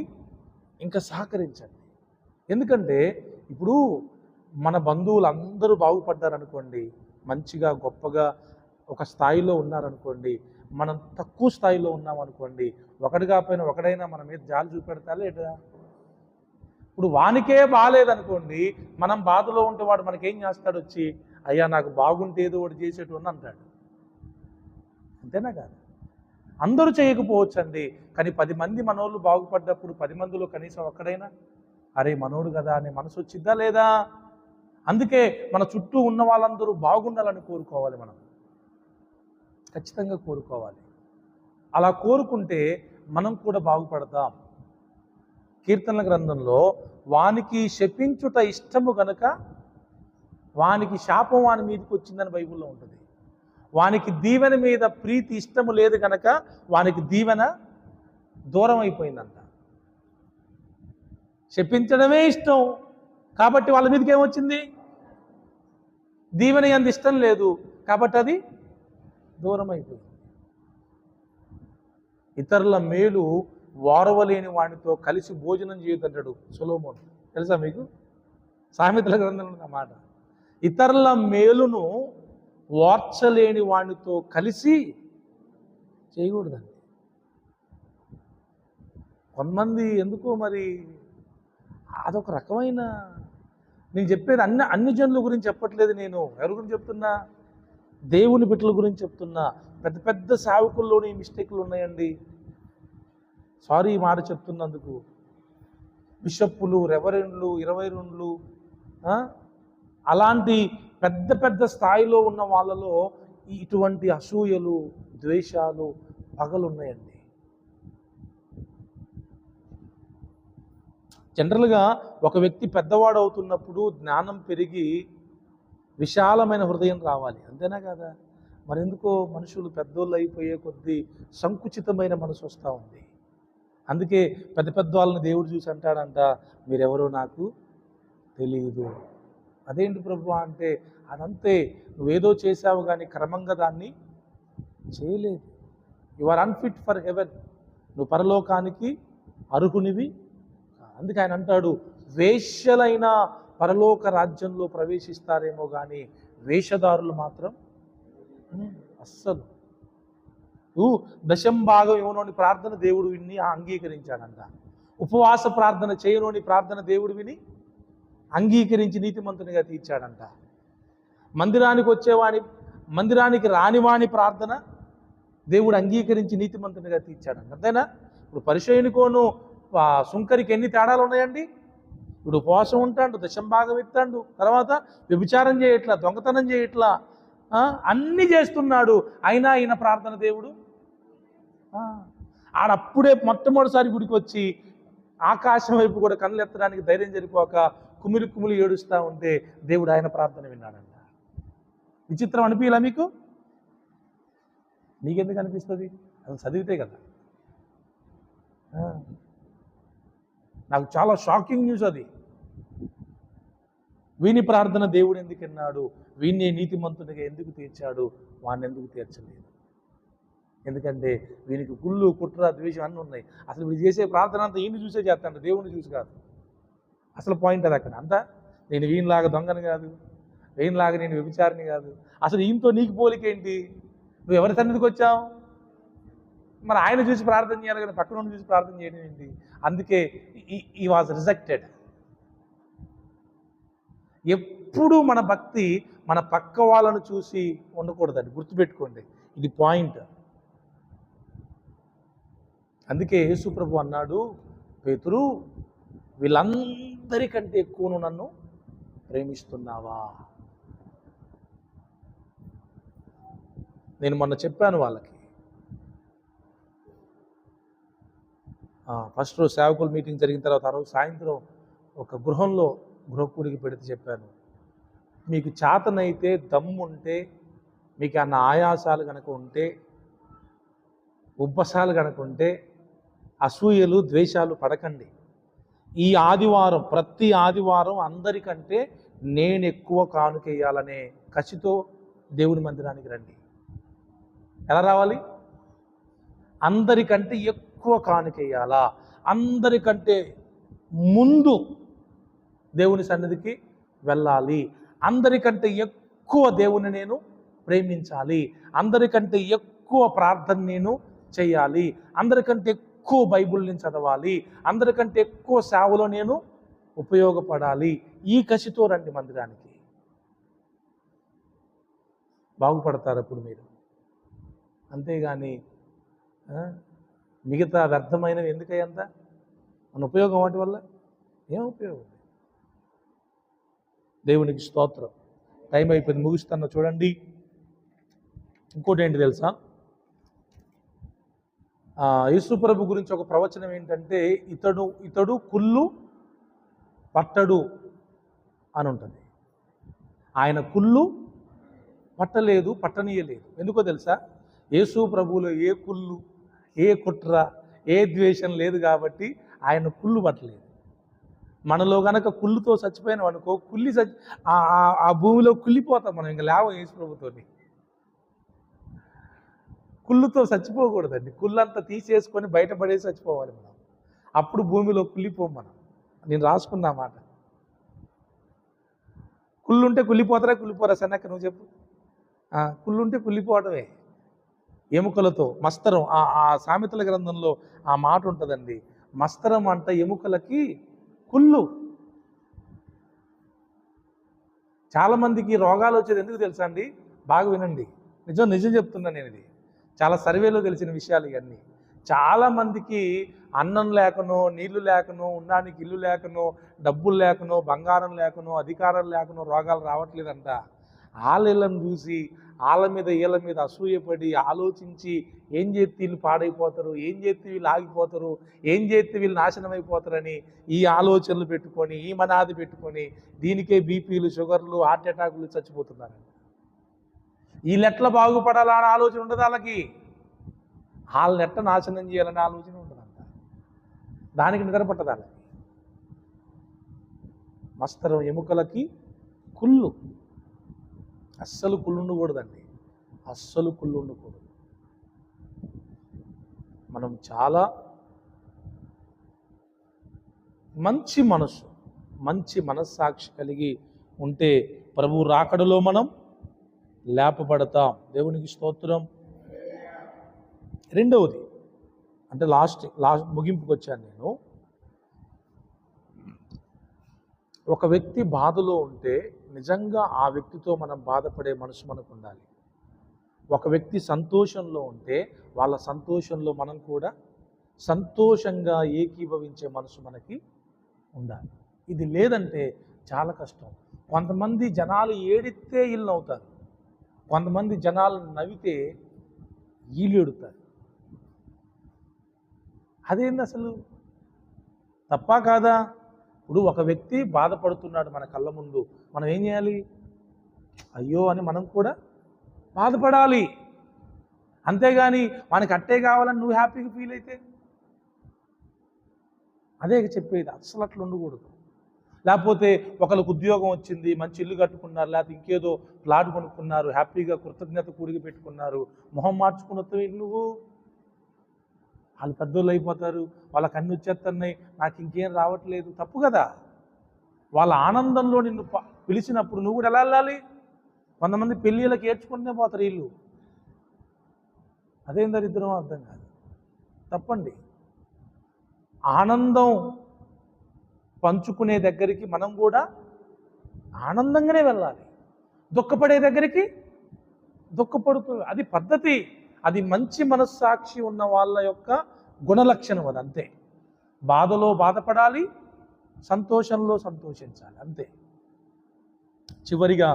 ఇంకా సహకరించండి. ఎందుకంటే ఇప్పుడు మన బంధువులు అందరూ బాగుపడ్డారనుకోండి, మంచిగా గొప్పగా ఒక స్థాయిలో ఉన్నారనుకోండి, మనం తక్కువ స్థాయిలో ఉన్నామనుకోండి, ఒకటి కాకపోయినా ఒకడైనా మన మీద జాలి చూపెడతా లేదా? ఇప్పుడు వానికే బాగాలేదనుకోండి, మనం బాధలో ఉంటే వాడు మనకేం చేస్తాడు? వచ్చి అయ్యా నాకు బాగుంటే ఏదో ఒకటి చేసేటోని అంటాడు. అంతేనా కాదు? అందరూ చేయకపోవచ్చు అండి, కానీ 10 మంది మనోళ్ళు బాగుపడ్డప్పుడు 10 మందిలో కనీసం ఒక్కడైనా అరే మనోడు కదా అనే మనసు వచ్చిద్దా లేదా? అందుకే మన చుట్టూ ఉన్న వాళ్ళందరూ బాగుండాలని కోరుకోవాలి, మనం ఖచ్చితంగా కోరుకోవాలి. అలా కోరుకుంటే మనం కూడా బాగుపడతాం. కీర్తనల గ్రంథంలో వానికి శపించుట ఇష్టము గనుక వానికి శాపం వాని మీదకి వచ్చిందని బైబిల్లో ఉంటుంది. వానికి దీవెన మీద ప్రీతి ఇష్టము లేదు కనుక వానికి దీవెన దూరం అయిపోయిందంట. శపించడమే ఇష్టం కాబట్టి వాళ్ళ మీదకి ఏమొచ్చింది? దీవెన అంత ఇష్టం లేదు కాబట్టి అది దూరం అయిపోయింది. ఇతరుల మేలు వారవలేని వాడితో కలిసి భోజనం చేయొద్దంటాడు సొలొమోను. తెలుసా మీకు? సామెతల గ్రంథంలో ఉన్న మాట. ఇతరుల మేలును వార్చలేని వాడితో కలిసి చేయకూడదండి. కొంతమంది ఎందుకో మరి అదొక రకమైన, నేను చెప్పేది అన్ని జనుల గురించి చెప్పట్లేదు, నేను ఎవరి గురించి చెప్తున్నా? దేవుని బిడ్డల గురించి చెప్తున్నా. పెద్ద పెద్ద సేవకుల్లోని మిస్టేక్లు ఉన్నాయండి. సారీ ఈ మాట చెప్తున్నందుకు. బిషప్పులు, రెవరెండ్లు, 22లు, అలాంటి పెద్ద పెద్ద స్థాయిలో ఉన్న వాళ్ళలో ఇటువంటి అసూయలు, ద్వేషాలు, పగలు ఉన్నాయండి. జనరల్గా ఒక వ్యక్తి పెద్దవాడు అవుతున్నప్పుడు జ్ఞానం పెరిగి విశాలమైన హృదయం రావాలి, అంతేనా కదా? మరెందుకో మనుషులు పెద్దోళ్ళు అయిపోయే కొద్దీ సంకుచితమైన మనసు వస్తూ ఉంది. అందుకే పెద్ద పెద్ద వాళ్ళని దేవుడు చూసి అంటాడంట, మీరెవరో నాకు తెలియదు. అదేంటి ప్రభు అంటే, అదంతే, నువ్వేదో చేసావు కానీ క్రమంగా దాన్ని చేయలేదు. You are unfit for heaven, నువ్వు పరలోకానికి అర్హునివి. అందుకే ఆయన అంటాడు, వేశ్యలైన పరలోక రాజ్యంలో ప్రవేశిస్తారేమో కానీ వేషధారులు మాత్రం అస్సలు. దశంభాగం ఇవ్వనోని ప్రార్థన దేవుడు విని అంగీకరించాడంట. ఉపవాస ప్రార్థన చేయనోని ప్రార్థన దేవుడు విని అంగీకరించి నీతిమంతునిగా తీర్చాడంట. మందిరానికి రానివాని ప్రార్థన దేవుడు అంగీకరించి నీతిమంతునిగా తీర్చాడంట. అంతేనా? ఇప్పుడు పరిచయునికోను సుంకరికి ఎన్ని తేడాలు ఉన్నాయండి. ఇప్పుడు ఉపవాసం ఉంటాడు, దశంభాగం ఇస్తాడు, తర్వాత వ్యభిచారం చేయట్లా, దొంగతనం చేయట్లా, అన్నీ చేస్తున్నాడు. అయినా ఈయన ప్రార్థన దేవుడు ఆడప్పుడే మొట్టమొదటిసారి గుడికి వచ్చి ఆకాశం వైపు కూడా కళ్ళు ఎత్తడానికి ధైర్యం సరిపోక కుమిలి కుమిలి ఏడుస్తూ ఉంటే దేవుడు ఆయన ప్రార్థన విన్నాడంట. విచిత్రం అనిపించలా మీకు? నీకెందుకు అనిపిస్తుంది? అది చదివితే కదా. నాకు చాలా షాకింగ్ న్యూస్ అది. వీని ప్రార్థన దేవుడు ఎందుకు విన్నాడు? వీణ్ణి నీతిమంతునిగా ఎందుకు తీర్చాడు? వాడిని ఎందుకు తీర్చలేదు? ఎందుకంటే వీనికి కుళ్ళు, కుట్ర, ద్వేషం అన్నీ ఉన్నాయి. అసలు వీడు చేసే ప్రార్థన అంతా ఈయన్ని చూసే చేస్తాడు, దేవుడిని చూసి కాదు. అసలు పాయింట్ అది అక్కడ. అంతా నేను వీనిలాగా దొంగను కాదు, వేయినలాగా నేను వ్యభిచారిని కాదు. అసలు ఈయనతో నీకు పోలికేంటి? నువ్వు ఎవరి సన్నిధికి వచ్చావు? మరి ఆయన చూసి ప్రార్థన చేయాలి కానీ పక్కన నుండి చూసి ప్రార్థన చేయడం ఏంటి? అందుకే ఈ వాజ్ రిజెక్టెడ్. ఎప్పుడు మన భక్తి మన పక్క వాళ్ళను చూసి ఉండకూడదండి, గుర్తుపెట్టుకోండి, ఇది పాయింట్. అందుకే యేసు ప్రభు అన్నాడు, పేతురు, వీళ్ళందరికంటే ఎక్కువను నన్ను ప్రేమిస్తున్నావా? నేను మొన్న చెప్పాను వాళ్ళకి, ఫస్ట్ రోజు సేవకుల మీటింగ్ జరిగిన తర్వాత ఆ రోజు సాయంత్రం ఒక గృహకూడికి పెడితే చెప్పాను, మీకు చేతనైతే దమ్ముంటే, మీకు అన్న ఆయాసాలు కనుక ఉంటే, ఉబ్బసాలు కనుక ఉంటే, అసూయలు ద్వేషాలు పడకండి. ఈ ఆదివారం, ప్రతి ఆదివారం అందరికంటే నేను ఎక్కువ కానుకేయాలనే కసితో దేవుని మందిరానికి రండి. ఎలా రావాలి? అందరికంటే ఎక్కువ కానుకేయాలా, అందరికంటే ముందు దేవుని సన్నిధికి వెళ్ళాలి, అందరికంటే ఎక్కువ దేవుని నేను ప్రేమించాలి, అందరికంటే ఎక్కువ ప్రార్థన నేను చేయాలి, అందరికంటే ఎక్కువ బైబిల్ని చదవాలి, అందరికంటే ఎక్కువ సేవలో నేను ఉపయోగపడాలి. ఈ కసితో రండి మందిరానికి, బాగుపడతారు అప్పుడు మీరు. అంతేగాని మిగతా వ్యర్థమైనవి ఎందుకంత మన ఉపయోగం, వాటి వల్ల ఏం ఉపయోగం? దేవునికి స్తోత్రం. టైం అయిపోయింది, ముగిస్తున్నా చూడండి. ఇంకోటి ఏంటి తెలుసా, యేసు ప్రభు గురించి ఒక ప్రవచనం ఏంటంటే, ఇతడు కుళ్ళు పట్టడు అని ఉంటుంది. ఆయన కుళ్ళు పట్టలేదు, పట్టనీయలేదు. ఎందుకో తెలుసా? యేసు ప్రభువులో ఏ కుళ్ళు, ఏ కుట్ర, ఏ ద్వేషం లేదు కాబట్టి ఆయన కుళ్ళు పట్టలేదు. మనలో గనక కుళ్ళుతో చచ్చిపోయినాం అనుకో, ఆ భూమిలో కుళ్ళిపోతాం మనం, ఇంకా లేవం యేసు ప్రభుతోని. కుళ్ళుతో చచ్చిపోకూడదండి, కుళ్ళంతా తీసేసుకొని బయటపడేసి చచ్చిపోవాలి మనం, అప్పుడు భూమిలో కుళ్ళిపోం మనం. నేను రాసుకున్నా మాట. కుళ్ళుంటే కుళ్ళిపోతారా కుళ్ళిపోరా సన్నక్క, నువ్వు చెప్పు. కుళ్ళుంటే కుళ్ళిపోవడమే, ఎముకలతో. మస్తరం, ఆ సామెతల గ్రంథంలో ఆ మాట ఉంటుందండి, మస్తరం అంట ఎముకలకి కుళ్ళు. చాలామందికి రోగాలు వచ్చేది ఎందుకు తెలుసా అండి? బాగా వినండి, నిజం చెప్తున్నాను నేను, ఇది చాలా సర్వేలో తెలిసిన విషయాలు ఇవన్నీ. చాలామందికి అన్నం లేకనో, నీళ్లు లేకనో, ఉండడానికి ఇల్లు లేకనో, డబ్బులు లేకనో, బంగారం లేకనో, అధికారం లేకనో రోగాలు రావట్లేదంట. వాళ్ళని చూసి వాళ్ళ మీద వీళ్ళ మీద అసూయపడి ఆలోచించి ఏం చేస్తే వీళ్ళు పాడైపోతారు, ఏం చేస్తే వీళ్ళు ఆగిపోతారు, ఏం చేస్తే వీళ్ళు నాశనం అయిపోతారని ఈ ఆలోచనలు పెట్టుకొని, ఈ మనాది పెట్టుకొని దీనికే బీపీలు, షుగర్లు, హార్ట్ అటాకులు చచ్చిపోతున్నారండి. వీళ్ళెట్లా బాగుపడాలనే ఆలోచన ఉండదు వాళ్ళకి, వాళ్ళని ఎట్లా నాశనం చేయాలనే ఆలోచన ఉండదంట, దానికి నిద్రపట్టదు వాళ్ళకి. మస్తరం ఎముకలకి కుళ్ళు. అస్సలు కుళ్ళు ఉండకూడదండి, అస్సలు కుళ్ళు ఉండకూడదు. మనం చాలా మంచి మనస్సాక్షి కలిగి ఉంటే ప్రభు రాకడలో మనం లేపబడతాం. దేవునికి స్తోత్రం. రెండవది, అంటే లాస్ట్ ముగింపుకి వచ్చాను నేను. ఒక వ్యక్తి బాధలో ఉంటే నిజంగా ఆ వ్యక్తితో మనం బాధపడే మనసు మనకు ఉండాలి. ఒక వ్యక్తి సంతోషంలో ఉంటే వాళ్ళ సంతోషంలో మనం కూడా సంతోషంగా ఏకీభవించే మనసు మనకి ఉండాలి. ఇది లేదంటే చాలా కష్టం. కొంతమంది జనాలు ఏడిస్తే వీళ్ళు నవ్వుతారు, కొంతమంది జనాలు నవ్వితే వీళ్ళు ఏడుతారు. అదేంది అసలు? తప్పా కాదా? ఇప్పుడు ఒక వ్యక్తి బాధపడుతున్నాడు మన కళ్ళ ముందు, మనం ఏం చేయాలి? అయ్యో అని మనం కూడా బాధపడాలి. అంతేగాని మనకి అట్టే కావాలని నువ్వు హ్యాపీగా ఫీల్ అయితే, అదే చెప్పేది, అస్సలు అట్లా ఉండకూడదు. లేకపోతే ఒకరికి ఉద్యోగం వచ్చింది, మంచి ఇల్లు కట్టుకున్నారు, లేకపోతే ఇంకేదో ప్లాట్ కొనుక్కున్నారు, హ్యాపీగా కృతజ్ఞత కూడిగి పెట్టుకున్నారు, మొహం మార్చుకున్న నువ్వు, వాళ్ళు పెద్దోళ్ళు అయిపోతారు, వాళ్ళకి అన్ని వచ్చేస్తున్నాయి, నాకు ఇంకేం రావట్లేదు, తప్పు కదా. వాళ్ళ ఆనందంలో నిన్ను పిలిచినప్పుడు నువ్వు కూడా ఎలా వెళ్ళాలి? కొంతమంది పెళ్ళిళ్ళకి ఏడ్చుకుంటే పోతారు వీళ్ళు. అదేం దరిద్రం అర్థం కాదు. తప్పండి. ఆనందం పంచుకునే దగ్గరికి మనం కూడా ఆనందంగానే వెళ్ళాలి. దుఃఖపడే దగ్గరికి దుఃఖపడుతూ, అది పద్ధతి. అది మంచి మనస్సాక్షి ఉన్న వాళ్ళ యొక్క గుణలక్షణం. అది అంతే. బాధలో బాధపడాలి, సంతోషంలో సంతోషించాలి, అంతే. చివరిగా,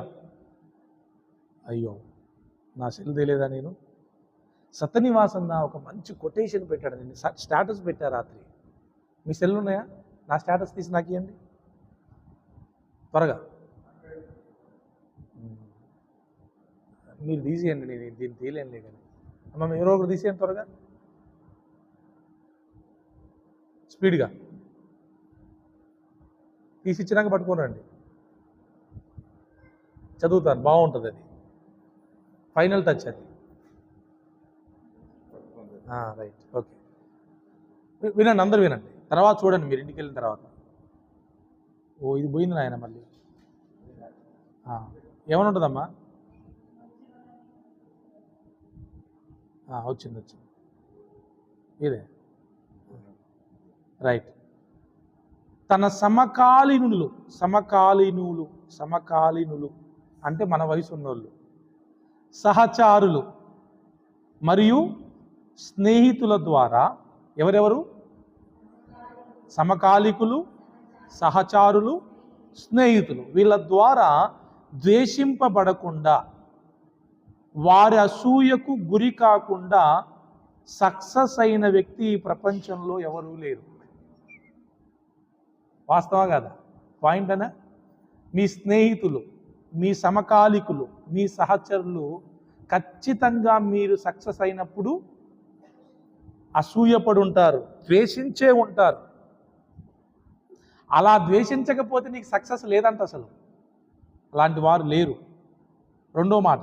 అయ్యో నా సెల్ తెలియదా, నేను సత్యనివాసం ఒక మంచి కొటేషన్ పెట్టాడు. నేను స్టేటస్ పెట్టా రాత్రి. మీ సెల్ ఉన్నాయా? నా స్టేటస్ తీసి నాకు ఇవ్వండి త్వరగా. మీరు తీసేయండి, నేను దీన్ని తీయలేనులే కానీ. అమ్మ ఎవరో ఒకరు తీసేయండి త్వరగా, స్పీడ్గా తీసిచ్చినాక పట్టుకోనండి. చదువుతాను, బాగుంటుంది. అది ఫైనల్ టచ్. అది రైట్, ఓకే. వినండి, అందరూ వినండి, తర్వాత చూడండి మీరు ఇంటికి వెళ్ళిన తర్వాత. ఓ ఇది పోయింది నాయన మళ్ళీ. ఏమని ఉంటుందమ్మా? వచ్చింది ఇదే, రైట్. తన సమకాలీనులు అంటే మన వయసు ఉన్నోళ్ళు, సహచారులు మరియు స్నేహితుల ద్వారా, ఎవరెవరు? సమకాలికులు, సహచారులు, స్నేహితులు. వీళ్ళ ద్వారా ద్వేషింపబడకుండా, వారి అసూయకు గురి కాకుండా సక్సెస్ అయిన వ్యక్తి ఈ ప్రపంచంలో ఎవరూ లేరు. వాస్తవం కదా? పాయింట్ అనా? మీ స్నేహితులు, మీ సమకాలికులు, మీ సహచరులు ఖచ్చితంగా మీరు సక్సెస్ అయినప్పుడు అసూయపడి ఉంటారు, ద్వేషించే ఉంటారు. అలా ద్వేషించకపోతే నీకు సక్సెస్ లేదంట అసలు. అలాంటి వారు లేరు. రెండో మాట,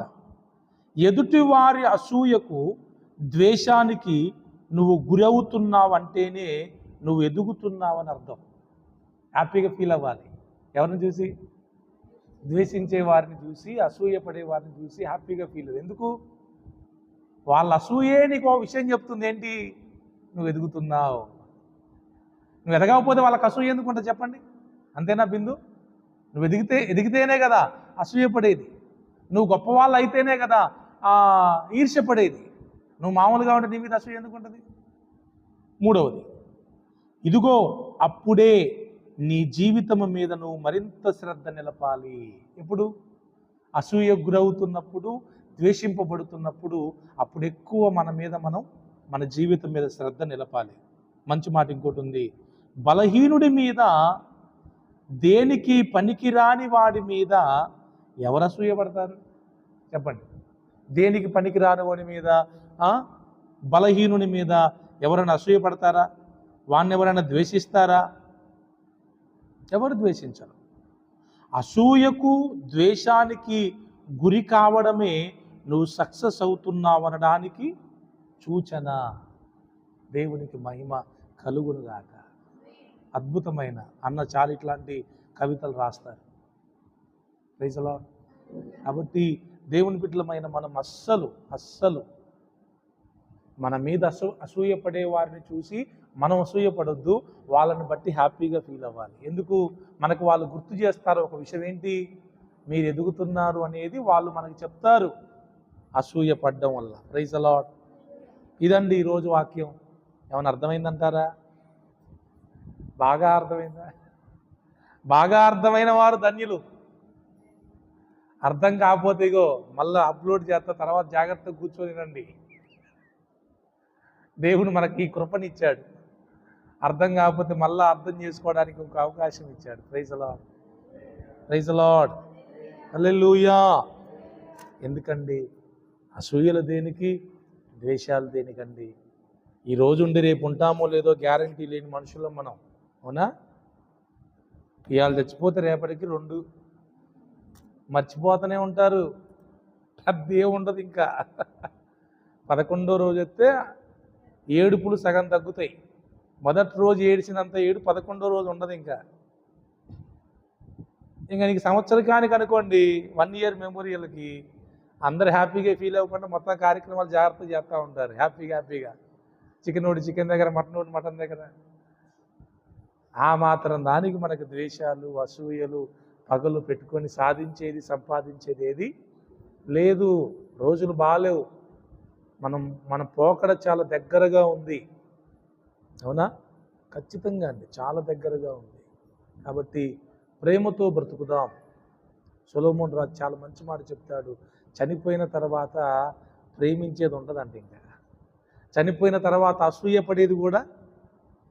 ఎదుటివారి అసూయకు, ద్వేషానికి నువ్వు గురవుతున్నావంటేనే నువ్వు ఎదుగుతున్నావని అర్థం. హ్యాపీగా ఫీల్ అవ్వాలి. ఎవరిని చూసి? ద్వేషించే వారిని చూసి, అసూయపడే వారిని చూసి హ్యాపీగా ఫీల్ అవ్వాలి. ఎందుకు? వాళ్ళ అసూయే నీకు విషయం చెప్తుంది. ఏంటి? నువ్వు ఎదుగుతున్నావు. నువ్వు ఎదగకపోతే వాళ్ళకి అసూయ ఎందుకు ఉంటుంది చెప్పండి? అంతేనా బిందు? నువ్వు ఎదిగితేనే కదా అసూయపడేది. నువ్వు గొప్పవాళ్ళు అయితేనే కదా ఈర్ష్యపడేది. నువ్వు మామూలుగా ఉంటే నీ మీద అసూయ ఎందుకు ఉంటుంది? మూడవది, ఇదిగో అప్పుడే నీ జీవితం మీద నువ్వు మరింత శ్రద్ధ నిలపాలి. ఎప్పుడు? అసూయ గురవుతున్నప్పుడు, ద్వేషింపబడుతున్నప్పుడు, అప్పుడు ఎక్కువ మన జీవితం మీద శ్రద్ధ నిలపాలి. మంచి మాట ఇంకోటి ఉంది, బలహీనుడి మీద, దేనికి పనికిరాని వాడి మీద ఎవరు అసూయపడతారు చెప్పండి? దేనికి పనికిరాని వాడి మీద, బలహీనుని మీద ఎవరైనా అసూయపడతారా? వాడిని ఎవరైనా ద్వేషిస్తారా? ఎవరు ద్వేషించరు. అసూయకు, ద్వేషానికి గురి కావడమే నువ్వు సక్సెస్ అవుతున్నావనడానికి సూచన. దేవునికి మహిమ కలుగునుగాక. అద్భుతమైన అన్న చాలు ఇట్లాంటి కవితలు రాస్తారు. Praise the lord. కాబట్టి దేవుని బిడ్డలమైన మనం అస్సలు మన మీద అసూయపడే వారిని చూసి మనం అసూయపడొద్దు. వాళ్ళని బట్టి హ్యాపీగా ఫీల్ అవ్వాలి. ఎందుకు? మనకు వాళ్ళు గుర్తు చేస్తారు ఒక విషయం. ఏంటి? మీరు ఎదుగుతున్నారు అనేది వాళ్ళు మనకి చెప్తారు అసూయపడడం వల్ల. Praise the lord. ఇదండి ఈరోజు వాక్యం. ఏమైనా అర్థమైందంటారా? బాగా అర్థమైందా? బాగా అర్థమైన వారు ధన్యులు. అర్థం కాకపోతే ఇగో మళ్ళీ అప్లోడ్ చేస్తా, తర్వాత జాగ్రత్తగా కూర్చొని రండి. దేవుడు మనకి ఈ కృపనిచ్చాడు. అర్థం కాకపోతే మళ్ళీ అర్థం చేసుకోవడానికి ఒక అవకాశం ఇచ్చాడు. Praise the Lord. Praise the Lord. Hallelujah. ఎందుకండి అసూయలు దేనికి, ద్వేషాలు దేనికండి? ఈరోజు ఉండి రేపు ఉంటామో లేదో గ్యారంటీ లేని మనుషులం మనం. అవునా? ఇవాళ చచ్చిపోతే రేపటికి 2 మర్చిపోతూనే ఉంటారు. అదే ఉండదు. ఇంకా 11వ రోజు వస్తే ఏడుపులు సగం తగ్గుతాయి. మొదటి రోజు ఏడిచినంత ఏడు 11వ రోజు ఉండదు. ఇంకా ఇంకా నీకు సంవత్సరకానికి అనుకోండి 1 ఇయర్ మెమోరియల్కి అందరు హ్యాపీగా ఫీల్ అవ్వకుండా మొత్తం కార్యక్రమాలు జాగ్రత్తగా చేస్తూ ఉంటారు హ్యాపీగా చికెన్ ఒకటి చికెన్ దగ్గర, మటన్ ఒకటి మటన్ దగ్గర. ఆ మాత్రం దానికి మనకు ద్వేషాలు, అసూయలు, పగలు పెట్టుకొని సాధించేది సంపాదించేది ఏది లేదు. రోజులు బాగాలేవు. మన పోకడ చాలా దగ్గరగా ఉంది. అవునా? ఖచ్చితంగా అండి, చాలా దగ్గరగా ఉంది. కాబట్టి ప్రేమతో బ్రతుకుదాం. సొలొమోన్ రాజు చాలా మంచి మాట చెప్తాడు. చనిపోయిన తర్వాత ప్రేమించేది ఉండదంట. ఇంకా చనిపోయిన తర్వాత అసూయపడేది కూడా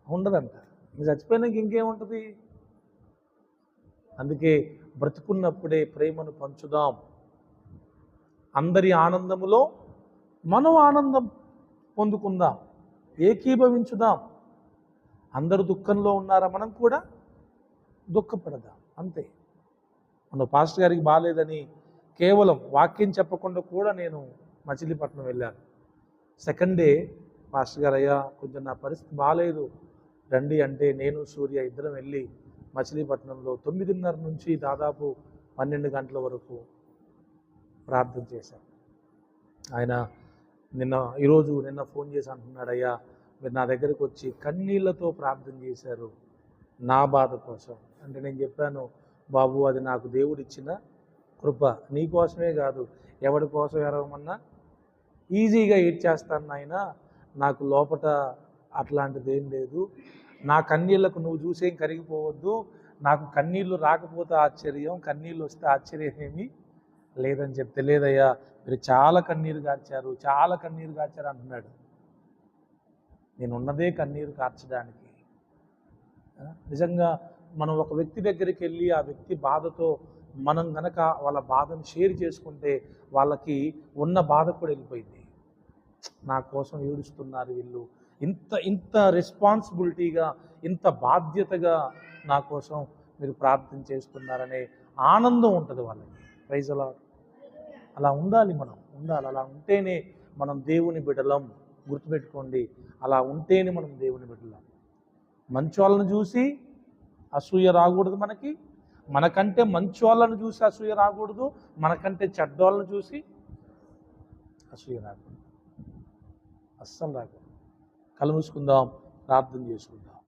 ఉండదంట. ఇంక చచ్చిపోయినాక ఇంకేముంటుంది? అందుకే బ్రతుకున్నప్పుడే ప్రేమను పంచుదాం. అందరి ఆనందములో మనం ఆనందం పొందుకుందాం, ఏకీభవించుదాం. అందరూ దుఃఖంలో ఉన్నారా, మనం కూడా దుఃఖపడదాం. అంతే. మన పాస్టర్ గారికి బాగాలేదని కేవలం వాక్యం చెప్పకుండా కూడా నేను మచిలీపట్నం వెళ్ళాను. సెకండ్ డే పాస్టర్ గారు, అయ్యా కొంచెం నా పరిస్థితి బాగాలేదు రండి అంటే, నేను సూర్య ఇద్దరం వెళ్ళి మచిలీపట్నంలో 9:30 నుంచి దాదాపు 12 గంటల వరకు ప్రార్థన చేశాను. ఆయన నిన్న ఫోన్ చేసి అంటున్నాడు, అయ్యా మీరు నా దగ్గరికి వచ్చి కన్నీళ్లతో ప్రార్థన చేశారు నా బాధ కోసం. అంటే నేను చెప్పాను, బాబు అది నాకు దేవుడిచ్చిన కృప, నీకోసమే కాదు ఎవడి కోసం ఎరవమన్నా ఈజీగా ఏడ్చేస్తాను నాయన. నాకు లోపట అట్లాంటిది ఏం లేదు. నా కన్నీళ్లకు నువ్వు చూసేం కరిగిపోవద్దు. నాకు కన్నీళ్ళు రాకపోతే ఆశ్చర్యం, కన్నీళ్ళు వస్తే ఆశ్చర్యం ఏమీ లేదని చెప్తే, లేదయ్యా మీరు చాలా కన్నీరు కార్చారు అంటున్నాడు. నేను ఉన్నదే కన్నీరు కార్చడానికి. నిజంగా మనం ఒక వ్యక్తి దగ్గరికి వెళ్ళి ఆ వ్యక్తి బాధతో మనం గనక వాళ్ళ బాధను షేర్ చేసుకుంటే వాళ్ళకి ఉన్న బాధ కూడా వెళ్ళిపోయింది. నా కోసం ఏడుస్తున్నారు వీళ్ళు, ఇంత రెస్పాన్సిబిలిటీగా, ఇంత బాధ్యతగా నా కోసం మీరు ప్రార్థన చేస్తున్నారనే ఆనందం ఉంటుంది వాళ్ళకి. ప్రైజ్ అలా అలా ఉండాలి, మనం ఉండాలి. అలా ఉంటేనే మనం దేవుని బిడ్డలం. గుర్తుపెట్టుకోండి, అలా ఉంటేనే మనం దేవుని బిడ్డలం. మంచి వాళ్ళని చూసి అసూయ రాకూడదు మనకంటే మంచి వాళ్ళని చూసి అసూయ రాకూడదు, మనకంటే చెడ్డోళ్ళని చూసి అసూయ రాకూడదు, అస్సలు రాకూడదు. కళ్ళు మూసుకుందాం, ప్రార్థన చేసుకుందాం.